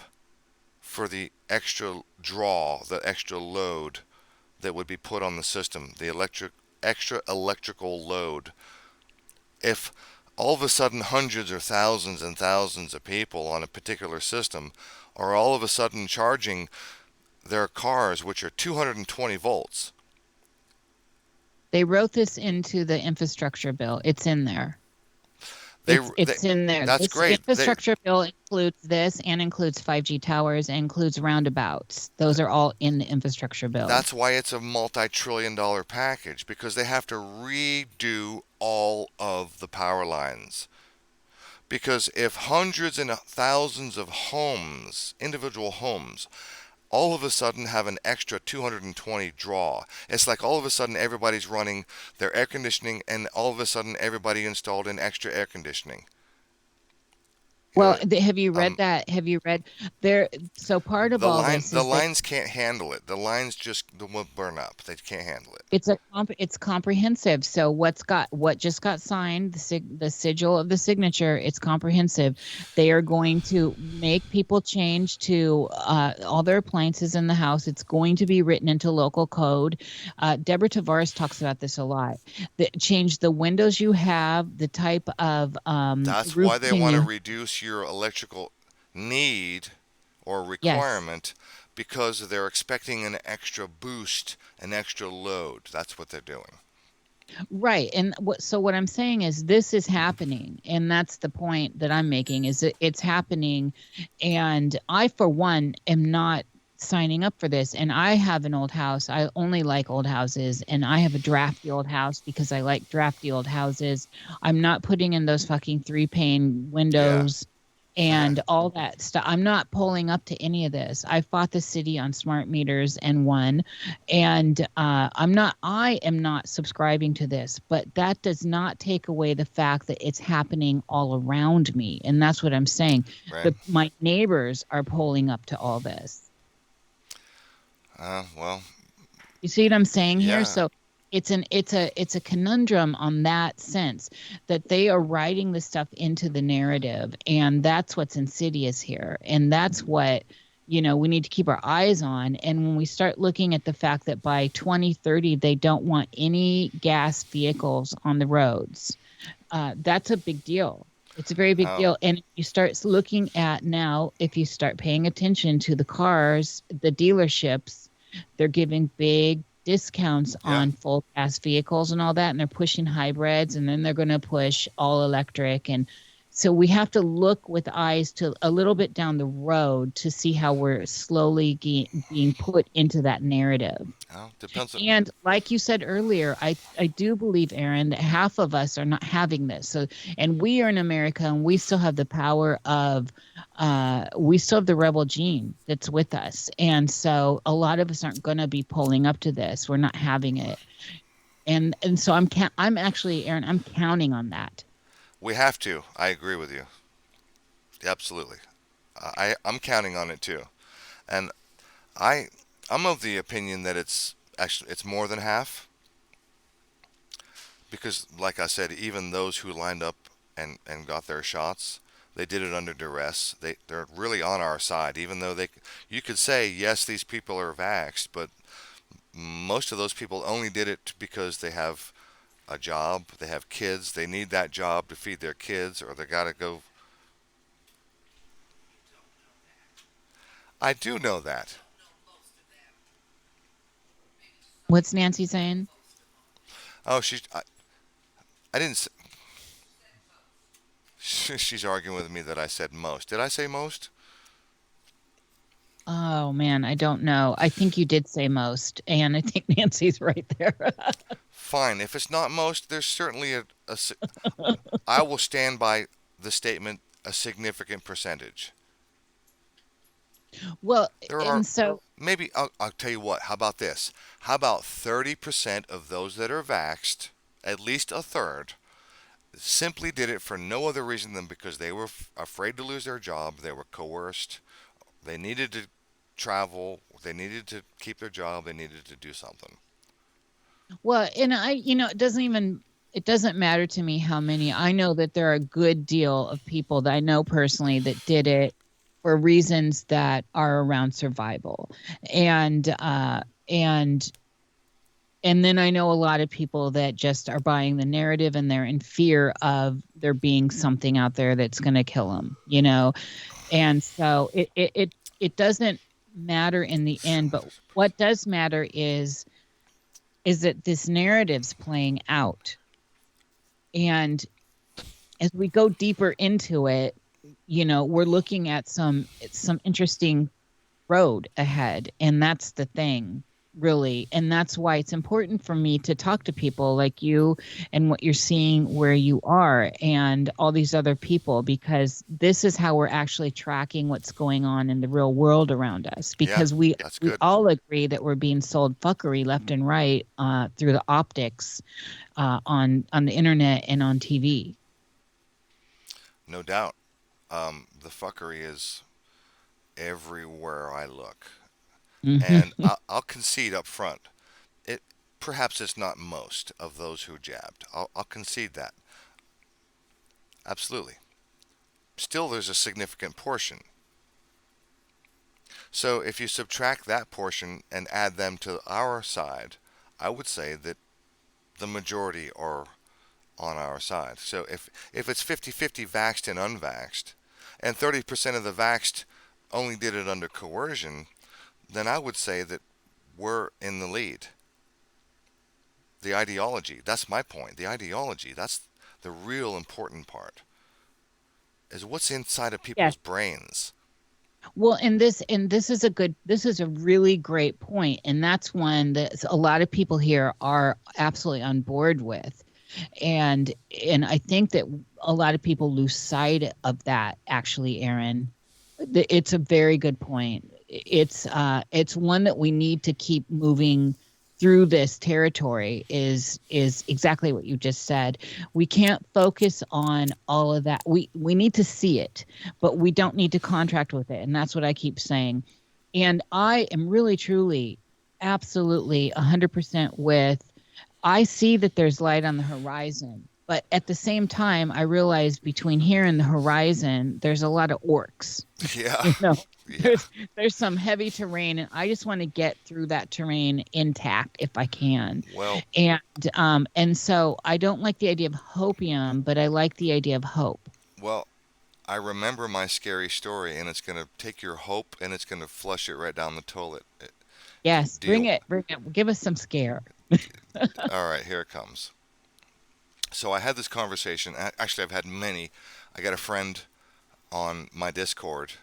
for the extra draw, the extra load that would be put on the system, the extra electrical load. If all of a sudden hundreds or thousands and thousands of people on a particular system are all of a sudden charging their cars, which are 220 volts. They wrote this into the infrastructure bill. It's in there. It's in there. That's great. The infrastructure bill includes this and includes 5G towers and includes roundabouts. Those are all in the infrastructure bill. That's why it's a multi-trillion-dollar package, because they have to redo all of the power lines. Because if hundreds and thousands of homes, individual homes, all of a sudden have an extra 220 draw. It's like all of a sudden everybody's running their air conditioning, and all of a sudden everybody installed an extra air conditioning. Well, have you read that? Have you read there? So part of all this is the lines can't handle it. The lines just will burn up. They can't handle it. It's comprehensive. So what just got signed, the sigil of the signature, it's comprehensive. They are going to make people change to all their appliances in the house. It's going to be written into local code. Deborah Tavares talks about this a lot. Change the windows you have, the type of that's why they want to reduce your electrical need or requirement. Yes. Because they're expecting an extra boost, an extra load. That's what they're doing. Right. And what I'm saying is this is happening. And that's the point that I'm making, is that it's happening. And I, for one, am not signing up for this. And I have an old house. I only like old houses. And I have a drafty old house because I like drafty old houses. I'm not putting in those fucking 3-pane windows. Yeah. And all that stuff. I'm not pulling up to any of this. I fought the city on smart meters and won. And I am not subscribing to this. But that does not take away the fact that it's happening all around me. And that's what I'm saying. Right. My neighbors are pulling up to all this. Well. You see what I'm saying here? Yeah. So it's a conundrum on that sense, that they are writing the stuff into the narrative, and that's what's insidious here, and that's what we need to keep our eyes on. And when we start looking at the fact that by 2030 they don't want any gas vehicles on the roads, that's a big deal. It's a very big deal. And you start looking at now, if you start paying attention to the cars, the dealerships, they're giving big discounts on full gas vehicles and all that. And they're pushing hybrids, and then they're going to push all electric. And so we have to look with eyes to a little bit down the road to see how we're slowly being put into that narrative. Well, depends on. And like you said earlier, I do believe, Aaron, that half of us are not having this. So, and we are in America, and we still have the power of, we still have the rebel gene that's with us. And so a lot of us aren't going to be pulling up to this. We're not having it. And so I'm actually, Aaron, I'm counting on that. We have to. I agree with you. Absolutely. I'm counting on it too. And I'm of the opinion that it's more than half. Because like I said, even those who lined up and got their shots, they did it under duress. They're really on our side, even though you could say, yes, these people are vaxxed, but most of those people only did it because they have a job, they have kids, they need that job to feed their kids, or they gotta go. I do know that. What's Nancy saying? Oh, I didn't. She's arguing with me that I said most. Did I say most? Oh man, I don't know. I think you did say most, and I think Nancy's right there. Fine. If it's not most, there's certainly I will stand by the statement, a significant percentage. Well, There and are so maybe I'll tell you what. How about this? How about 30% of those that are vaxxed, at least a third, simply did it for no other reason than because they were afraid to lose their job, they were coerced, they needed to travel, they needed to keep their job, they needed to do something. well, and it doesn't matter to me how many. I know that there are a good deal of people that I know personally that did it for reasons that are around survival. And then I know a lot of people that just are buying the narrative, and they're in fear of there being something out there that's going to kill them, And so it doesn't matter in the end, but what does matter is that this narrative's playing out. And as we go deeper into it, we're looking at some interesting road ahead. And that's the thing, really. And that's why it's important for me to talk to people like you and what you're seeing where you are and all these other people, because this is how we're actually tracking what's going on in the real world around us. Because we all agree that we're being sold fuckery left and right through the optics on the internet and on TV. No doubt. The fuckery is everywhere I look. And I'll concede up front. Perhaps it's not most of those who jabbed. I'll concede that. Absolutely. Still, there's a significant portion. So if you subtract that portion and add them to our side, I would say that the majority are on our side. So if it's 50-50 vaxxed and unvaxxed, and 30% of the vaxxed only did it under coercion, then I would say that we're in the lead. The ideology, that's my point. The ideology, that's the real important part, is what's inside of people's brains. Well, and this is a really great point, and that's one that a lot of people here are absolutely on board with. And I think that a lot of people lose sight of that, actually, Aaron. It's a very good point. It's one that we need to keep moving through this territory is exactly what you just said. We can't focus on all of that. We need to see it, but we don't need to contract with it. And that's what I keep saying. And I am really, truly, absolutely 100% with, I see that there's light on the horizon, but at the same time, I realize between here and the horizon, there's a lot of orcs. Yeah. There's some heavy terrain, and I just want to get through that terrain intact if I can. Well, and so I don't like the idea of hopium, but I like the idea of hope. Well, I remember my scary story, and it's going to take your hope and it's going to flush it right down the toilet. Yes, Do you? bring it. Give us some scare. All right, here it comes. So I had this conversation. Actually, I've had many. I got a friend on my Discord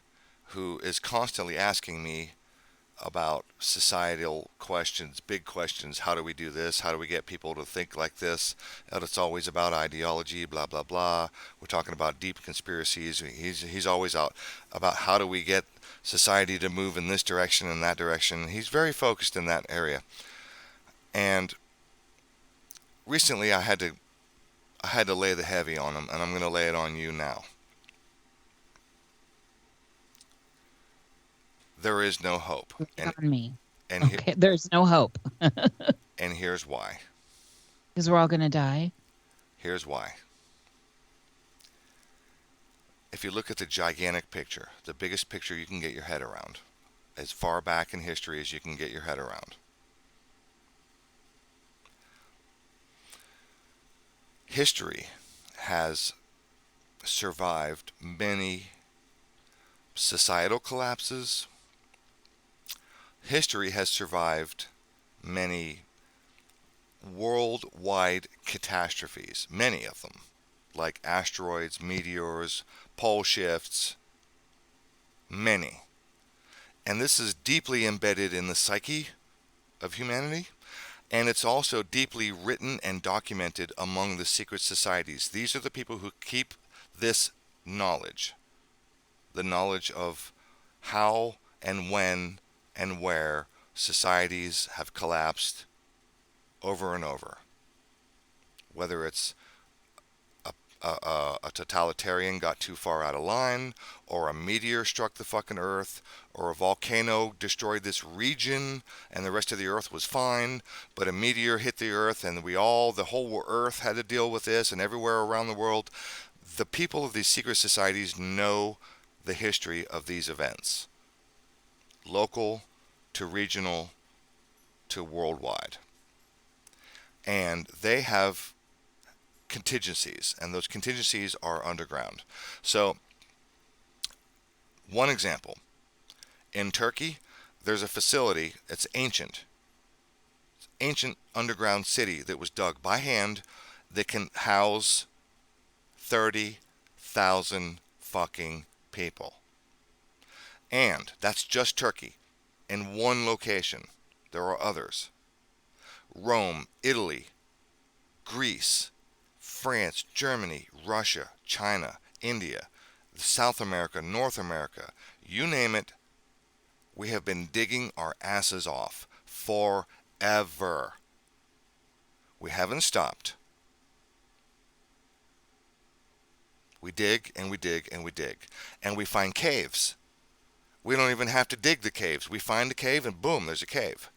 who is constantly asking me about societal questions, big questions. How do we do this? How do we get people to think like this? And it's always about ideology, blah blah blah. We're talking about deep conspiracies. He's always out about how do we get society to move in this direction and that direction. He's very focused in that area. And recently I had to lay the heavy on him, and I'm going to lay it on you now. There is no hope, Lay and it on me. and Okay, there's no hope and here's why. because we're all gonna die. Here's why. If you look at the gigantic picture, the biggest picture you can get your head around, as far back in history as you can get your head around, history has survived many societal collapses. History has survived many worldwide catastrophes, many of them, like asteroids, meteors, pole shifts, many. And this is deeply embedded in the psyche of humanity, and it's also deeply written and documented among the secret societies. These are the people who keep this knowledge, the knowledge of how and when and where societies have collapsed over and over. Whether it's a totalitarian got too far out of line, or a meteor struck the fucking earth, or a volcano destroyed this region and the rest of the earth was fine, but a meteor hit the earth and the whole earth had to deal with this, and everywhere around the world. The people of these secret societies know the history of these events, local to regional to worldwide. And they have contingencies, and those contingencies are underground. So, one example, in Turkey, there's a facility, it's ancient underground city that was dug by hand that can house 30,000 fucking people. And that's just Turkey, in one location. There are others. Rome, Italy, Greece, France, Germany, Russia, China, India, South America, North America, you name it, we have been digging our asses off forever. We haven't stopped. We dig and we dig and we dig. And we find caves. We don't even have to dig the caves. We find a cave and boom, there's a cave.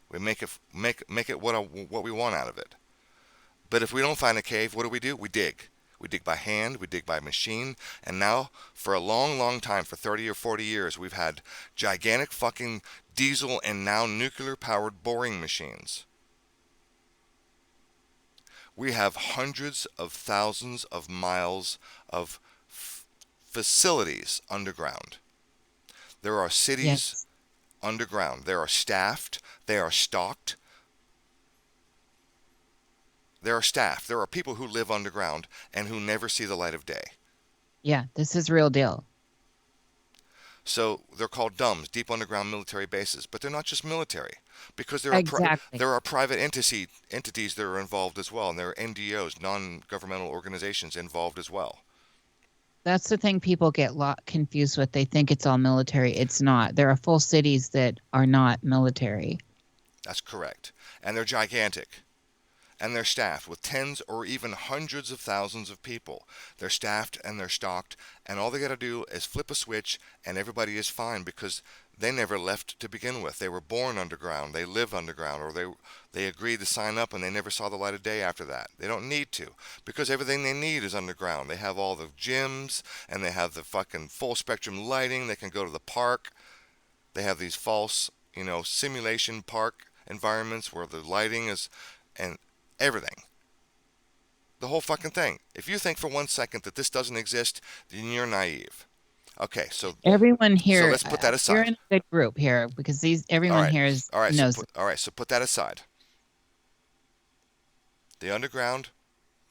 We make it what we want out of it. But if we don't find a cave, what do? We dig. We dig by hand, we dig by machine, and now, for a long, long time, for 30 or 40 years, we've had gigantic fucking diesel and now nuclear-powered boring machines. We have hundreds of thousands of miles of facilities underground. There are cities Yes. underground. They are staffed. They are stocked. There are staff. There are people who live underground and who never see the light of day. Yeah, this is real deal. So they're called DUMBs, deep underground military bases, but they're not just military, because Exactly. there are private entities that are involved as well, and there are NGOs, non-governmental organizations, involved as well. That's the thing people get confused with. They think it's all military. It's not. There are full cities that are not military. That's correct, and they're gigantic. And they're staffed with tens or even hundreds of thousands of people. They're staffed and they're stocked, and all they got to do is flip a switch and everybody is fine, because they never left to begin with. They were born underground, they live underground, or they agreed to sign up and they never saw the light of day after that. They don't need to, because everything they need is underground. They have all the gyms and they have the fucking full spectrum lighting. They can go to the park. They have these false, simulation park environments where the lighting is, and everything. The whole fucking thing. If you think for 1 second that this doesn't exist, then you're naive. Okay, so Everyone here, let's put that you're aside. in a good group here because All everyone right, here knows. so put that aside. The underground,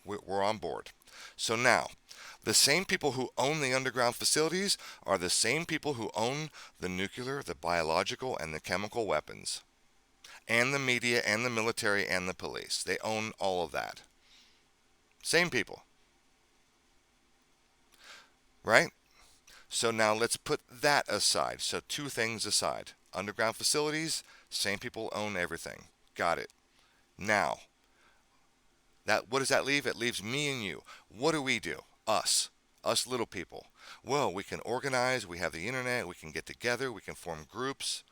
we're on board. So now, the same people who own the underground facilities are the same people who own the nuclear, the biological, and the chemical weapons, and the media, and the military, and the police. They own all of that. Same people. Right? So now let's put that aside. So two things aside. Underground facilities, same people own everything. Got it. Now, what does that leave? It leaves me and you. What do? Us little people. Well, we can organize, we have the internet, we can get together, we can form groups.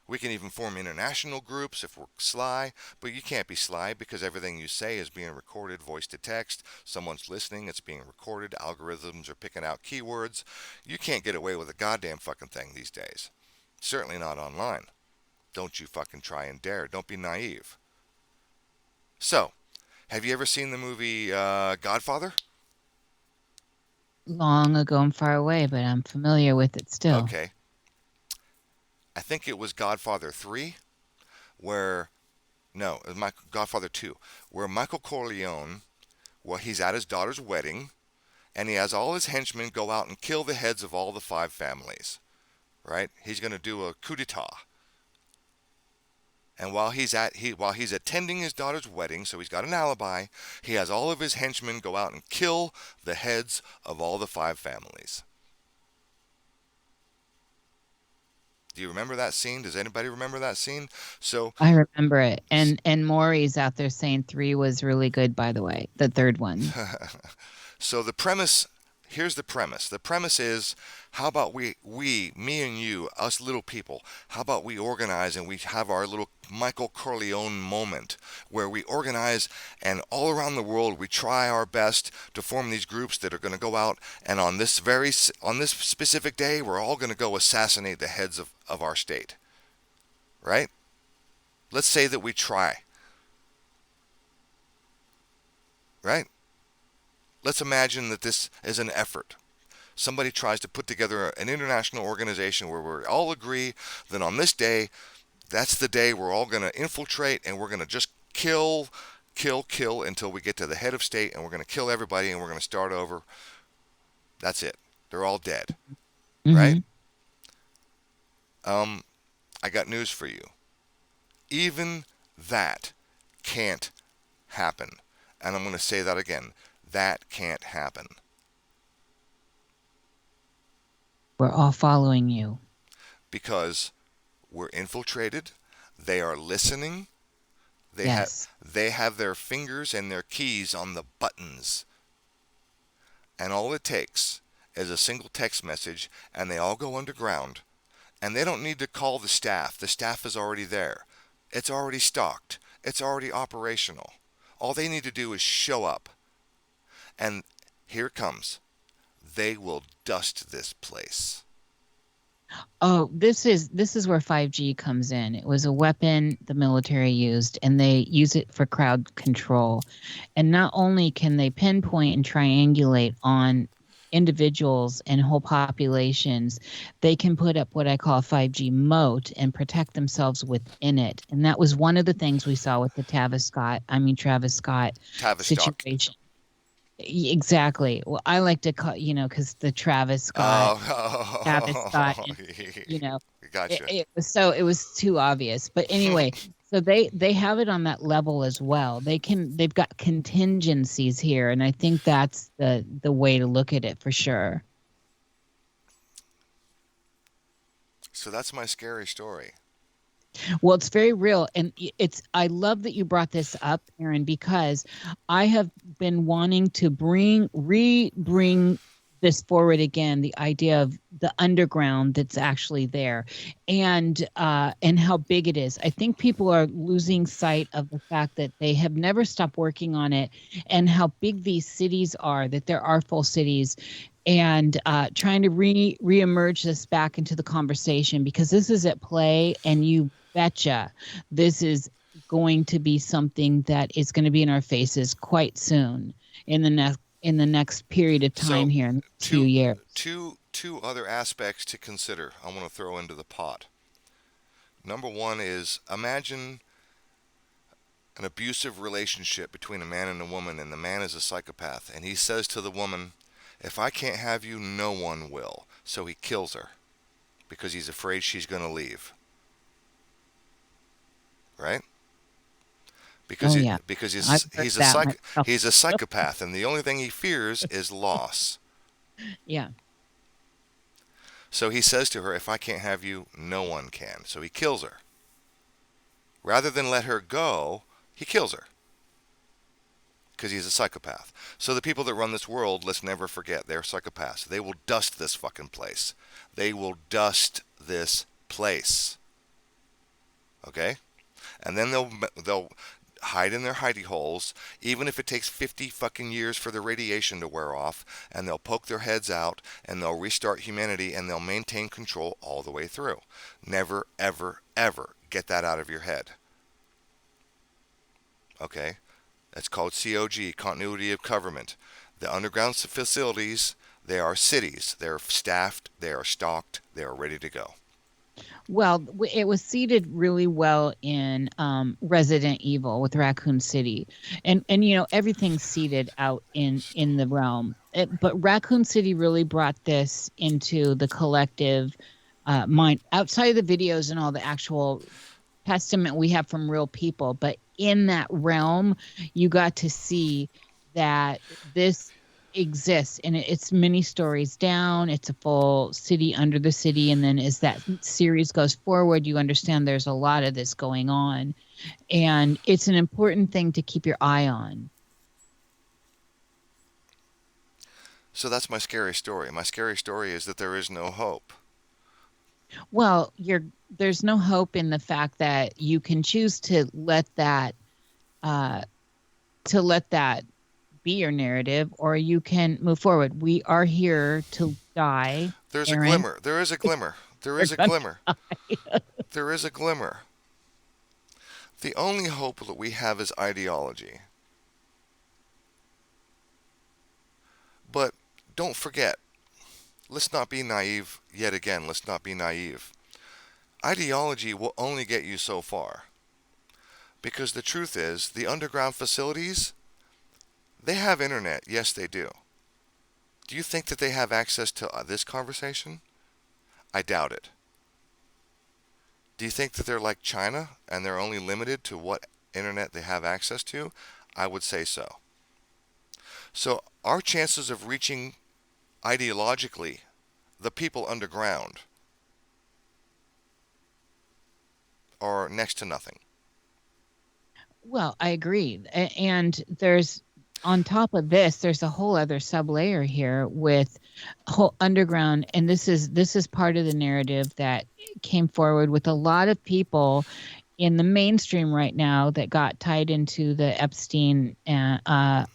We can even form international groups if we're sly, but you can't be sly because everything you say is being recorded, voice to text. Someone's listening, it's being recorded. Algorithms are picking out keywords. You can't get away with a goddamn fucking thing these days. Certainly not online. Don't you fucking try and dare. Don't be naive. So, have you ever seen the movie Godfather? Long ago and far away, but I'm familiar with it still. Okay. I think it was Godfather 3, where no, it was Godfather 2, where Michael Corleone, well, he's at his daughter's wedding, and he has all his henchmen go out and kill the heads of all the 5 families, right? He's going to do a coup d'etat. And while he's attending his daughter's wedding, so he's got an alibi, he has all of his henchmen go out and kill the heads of all the 5 families. Do you remember that scene? Does anybody remember that scene? So I remember it. And Maury's out there saying 3 was really good, by the way, the third one. So the premise, here's the premise. The premise is, how about we, me and you, us little people, how about we organize and we have our little Michael Corleone moment where we organize and all around the world we try our best to form these groups that are going to go out and on this specific day we're all going to go assassinate the heads of our state. Right? Let's say that we try. Right? Let's imagine that this is an effort. Somebody tries to put together an international organization where we all agree that on this day, that's the day we're all going to infiltrate and we're going to just kill until we get to the head of state and we're going to kill everybody and we're going to start over. That's it. They're all dead. Mm-hmm. Right? I got news for you. Even that can't happen. And I'm going to say that again. That can't happen. We're all following you. Because we're infiltrated. They are listening. They have their fingers and their keys on the buttons. And all it takes is a single text message and they all go underground. And they don't need to call the staff. The staff is already there. It's already stocked. It's already operational. All they need to do is show up. And here it comes. They will dust this place. Oh, this is where 5G comes in. It was a weapon the military used, and they use it for crowd control. And not only can they pinpoint and triangulate on individuals and whole populations, they can put up what I call a 5G moat and protect themselves within it. And that was one of the things we saw with the Travis Scott situation. Exactly. Well, I like to call, because the Travis Scott, Gotcha. It was too obvious. But anyway, so they have it on that level as well. They've got contingencies here, and I think that's the way to look at it for sure. So that's my scary story. Well, it's very real. And I love that you brought this up, Aaron, because I have been wanting to bring this forward again, the idea of the underground that's actually there and how big it is. I think people are losing sight of the fact that they have never stopped working on it and how big these cities are, that there are full cities, and trying to reemerge this back into the conversation, because this is at play, and you betcha this is going to be something that is going to be in our faces quite soon. in the next period of time So here in the next few two years. two other aspects to consider. I want to throw into the pot. Number one is imagine an abusive relationship between a man and a woman, and the man is a psychopath, and he says to the woman, "If I can't have you, no one will." So he kills her because he's afraid she's going to leave. Right? Because Oh yeah, I've heard that myself. he's a psychopath, and the only thing he fears is loss. Yeah. So he says to her, "If I can't have you, no one can." So he kills her. Rather than let her go, he kills her because he's a psychopath. So the people that run this world, let's never forget, they're psychopaths. They will dust this fucking place. They will dust this place. Okay? And then they'll hide in their hidey holes, even if it takes 50 fucking years for the radiation to wear off, and they'll poke their heads out, and they'll restart humanity, and they'll maintain control all the way through. Never, ever, ever get that out of your head. Okay? That's called COG, continuity of government. The underground facilities, they are cities. They're staffed, they are stocked, they are ready to go. Well, it was seeded really well in Resident Evil with Raccoon City, and everything's seeded out in the realm. But Raccoon City really brought this into the collective mind, outside of the videos and all the actual testament we have from real people. But in that realm, you got to see that this exists, and it's many stories down. It's a full city under the city, and then as that series goes forward, you understand there's a lot of this going on, and it's an important thing to keep your eye on. So that's my scary story. My scary story is that there is no hope. Well, there's no hope in the fact that you can choose to let that be your narrative, or you can move forward. We are here to die. There's Aaron. a glimmer. There is a glimmer. There is a glimmer. There is a glimmer. The only hope that we have is ideology. But don't forget, let's not be naive yet again. Let's not be naive. Ideology will only get you so far. Because the truth is, the underground facilities, they have internet. Yes, they do. Do you think that they have access to this conversation? I doubt it. Do you think that they're like China and they're only limited to what internet they have access to? I would say so. So our chances of reaching ideologically the people underground are next to nothing. Well, I agree. And there's, on top of this, there's a whole other sub-layer here with whole underground, and this is part of the narrative that came forward with a lot of people in the mainstream right now that got tied into the Epstein and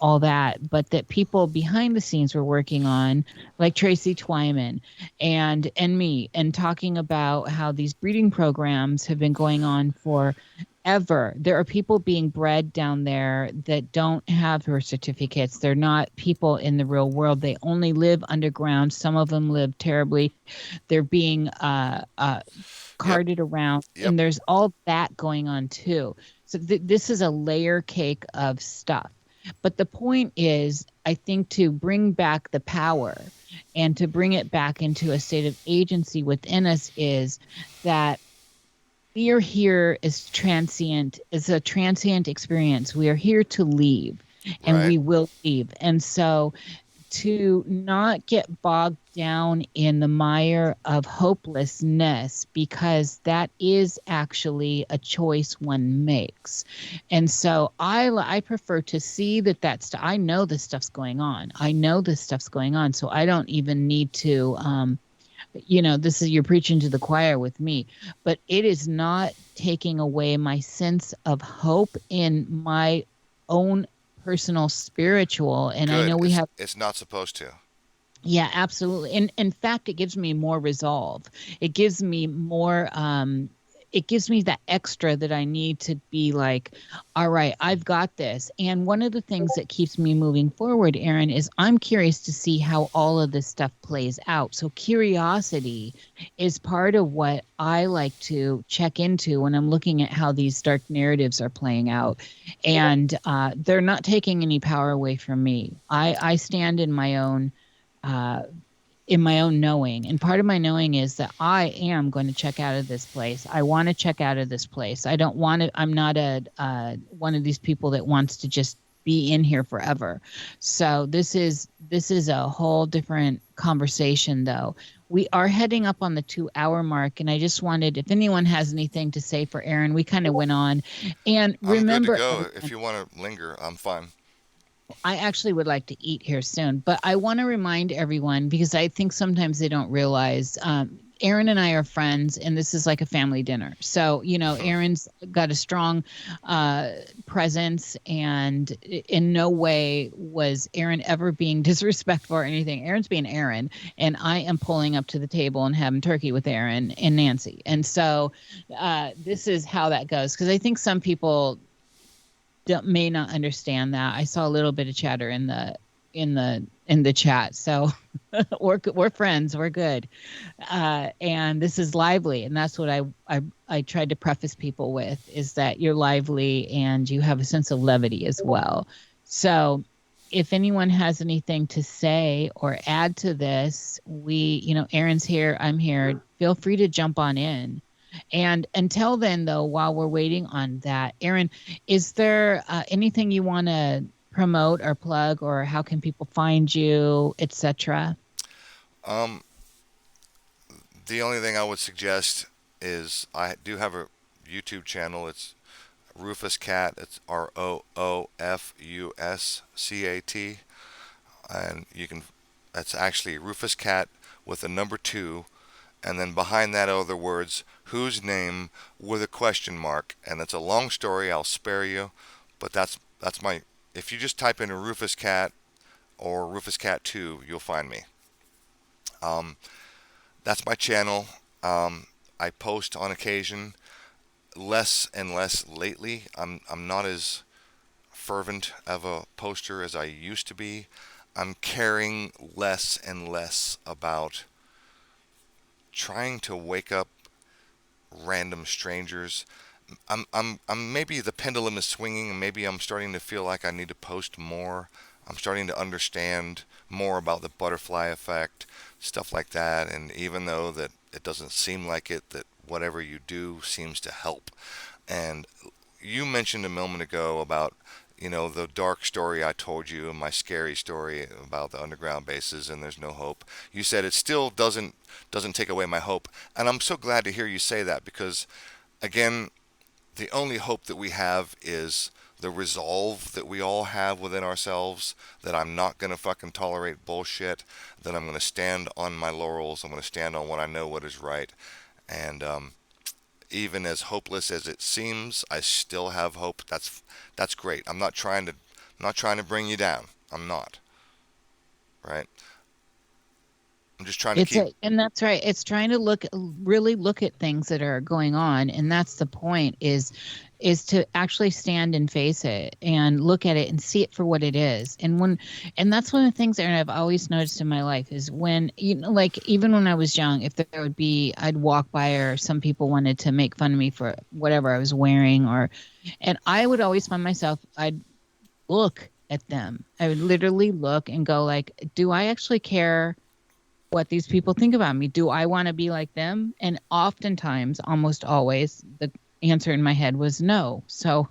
all that, but that people behind the scenes were working on, like Tracy Twyman and me, and talking about how these breeding programs have been going on for ever. There are people being bred down there that don't have birth certificates. They're not people in the real world. They only live underground. Some of them live terribly. They're being carted around, and there's all that going on too. So this is a layer cake of stuff. But the point is, I think, to bring back the power and to bring it back into a state of agency within us is that we are here as transient, as a transient experience. We are here to leave, and we will leave. And so to not get bogged down in the mire of hopelessness, because that is actually a choice one makes. And so I prefer to see that I know this stuff's going on. So I don't even need to this is, you're preaching to the choir with me, but it is not taking away my sense of hope in my own personal spiritual. And Good. I know it's not supposed to. Yeah, absolutely. And in fact, it gives me more resolve. It gives me more, it gives me that extra that I need to be like, all right, I've got this. And one of the things that keeps me moving forward, Aaron, is I'm curious to see how all of this stuff plays out. So curiosity is part of what I like to check into when I'm looking at how these dark narratives are playing out. And they're not taking any power away from me. I stand uh, in my own knowing. And part of my knowing is that I am going to check out of this place. I want to check out of this place. I don't want to, I'm not one of these people that wants to just be in here forever. So this is a whole different conversation though. We are heading up on the 2-hour mark, and I just wanted, if anyone has anything to say for Aaron, we kind of went on. And I'm good to remember, go. If you want to linger, I'm fine. I actually would like to eat here soon, but I want to remind everyone, because I think sometimes they don't realize, Aaron and I are friends, and this is like a family dinner. So, Aaron's got a strong presence, and in no way was Aaron ever being disrespectful or anything. Aaron's being Aaron, and I am pulling up to the table and having turkey with Aaron and Nancy. And so this is how that goes, because I think some people may not understand that. I saw a little bit of chatter in the chat. So we're friends. We're good. And this is lively. And that's what I tried to preface people with, is that you're lively and you have a sense of levity as well. So if anyone has anything to say or add to this, Aaron's here, I'm here. Feel free to jump on in. And until then, though, while we're waiting on that, Aaron, is there anything you want to promote or plug, or how can people find you, etc.? The only thing I would suggest is I do have a YouTube channel. It's Roofuscat. It's Roofuscat, and that's actually Roofuscat with a number 2. And then behind that are the words, whose name, with a question mark. And it's a long story, I'll spare you. But that's my, if you just type in Roofuscat or Roofuscat2, you'll find me. That's my channel. I post on occasion, less and less lately. I'm not as fervent of a poster as I used to be. I'm caring less and less about trying to wake up random strangers. I'm maybe the pendulum is swinging, and maybe I'm starting to feel like I need to post more. I'm starting to understand more about the butterfly effect, stuff like that. And even though that it doesn't seem like it, that whatever you do seems to help. And you mentioned a moment ago about the dark story I told you, and my scary story about the underground bases and there's no hope. You said it still doesn't take away my hope. And I'm so glad to hear you say that, because, again, the only hope that we have is the resolve that we all have within ourselves, that I'm not going to fucking tolerate bullshit, that I'm going to stand on my laurels, I'm going to stand on what I know what is right. And even as hopeless as it seems, I still have hope. That's great. I'm not trying to bring you down. I'm not. Right? I'm just trying to keep. And that's right. It's trying to really look at things that are going on, and that's the point. Is to actually stand and face it and look at it and see it for what it is. And that's one of the things, Aaron, I've always noticed in my life is when, like even when I was young, if there would be, I'd walk by, or some people wanted to make fun of me for whatever I was wearing, and I would always find myself, I'd look at them. I would literally look and go like, do I actually care what these people think about me? Do I want to be like them? And oftentimes, almost always, the answer in my head was no. So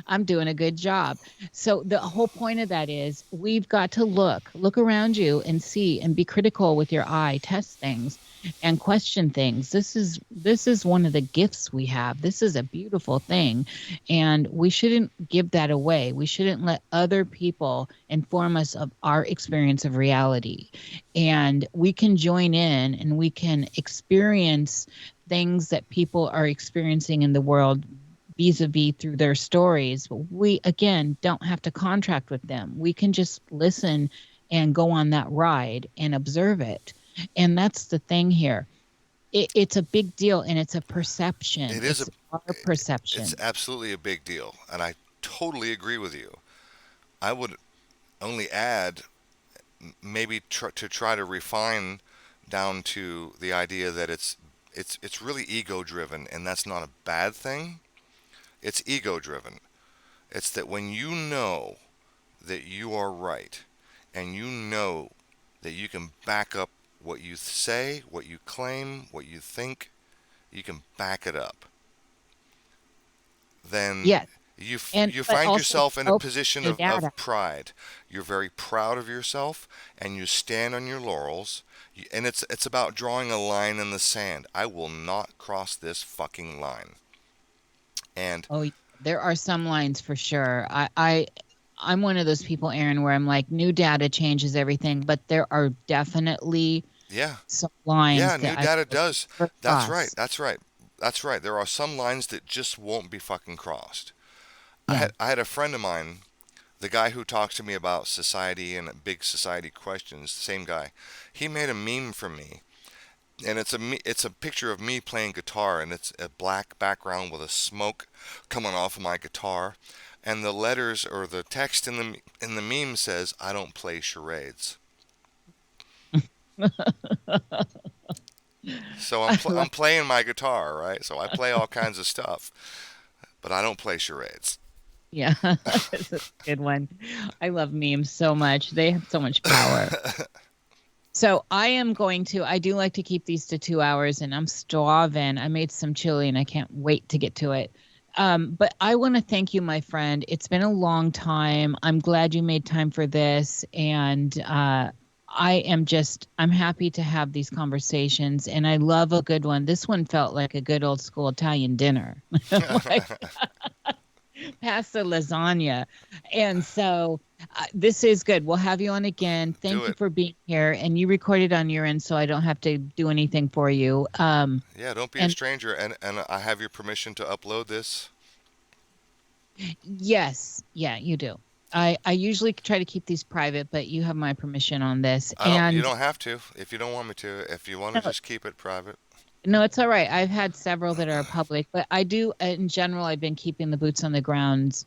I'm doing a good job. So the whole point of that is we've got to look around you and see, and be critical with your eye, test things and question things. This is one of the gifts we have. This is a beautiful thing, and we shouldn't give that away. We shouldn't let other people inform us of our experience of reality. And we can join in and we can experience things that people are experiencing in the world vis-a-vis through their stories. But we, again, don't have to contract with them. We can just listen and go on that ride and observe it. And that's the thing here. it's a big deal, and it's a perception. It is It's our perception. it's absolutely a big deal, and I totally agree with you. I would only add maybe to try to refine down to the idea that it's really ego driven, and that's not a bad thing. It's ego driven. It's that when you know that you are right, and you know that you can back up what you say, what you claim, what you think, you can back it up, then Yes. you But find also yourself in a open position to data. of pride. You're very proud of yourself, and you stand on your laurels. And it's about drawing a line in the sand. I will not cross this fucking line. And Oh, there are some lines for sure. I'm one of those people, Aaron, where I'm like, new data changes everything, but there are definitely yeah, some lines new that I data will does. never That's right. cross. That's right. That's right. There are some lines that just won't be fucking crossed. Yeah. I had a friend of mine, the guy who talks to me about society and big society questions, the same guy. He made a meme for me, and it's a picture of me playing guitar, and it's a black background with a smoke coming off of my guitar, and the letters or the text in the meme says, "I don't play charades." So I I'm love, playing my guitar, right? So I play all kinds of stuff, but I don't play charades. yeah, this is a good one. I love memes so much. They have so much power. So I do like to keep these to 2 hours, and I'm starving. I made some chili and I can't wait to get to it. But I want to thank you, my friend. It's been a long time. I'm glad you made time for this. And I'm happy to have these conversations. And I love a good one. This one felt like a good old school Italian dinner. Like, pasta lasagna. And so this is good. We'll have you on again. Do Thank you it. for being here. And you recorded on your end, so I don't have to do anything for you. Yeah, don't be a And stranger, and I have your permission to upload this. yes, yeah, you do. I usually try to keep these private, but you have my permission on this. You And don't have to if you don't want me to. If you want to no, just keep it private. no, it's all right. I've had several that are public, but I do, in general, I've been keeping the boots on the ground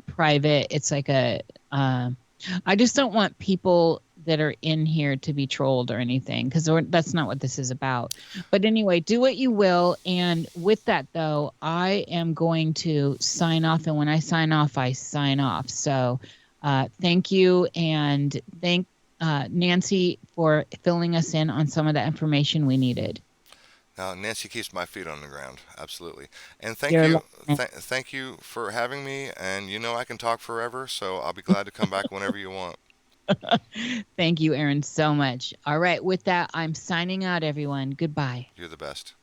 private. It's like I just don't want people that are in here to be trolled or anything, because that's not what this is about. But anyway, do what you will. And with that, though, I am going to sign off. And when I sign off, I sign off. So thank you. And thank Nancy for filling us in on some of the information we needed. Now, Nancy keeps my feet on the ground, absolutely. And You're loving thank you for having me. And you know I can talk forever, so I'll be glad to come back whenever you want. it. Thank you, Aaron, so much. All right. With that, I'm signing out, everyone. Goodbye. You're the best.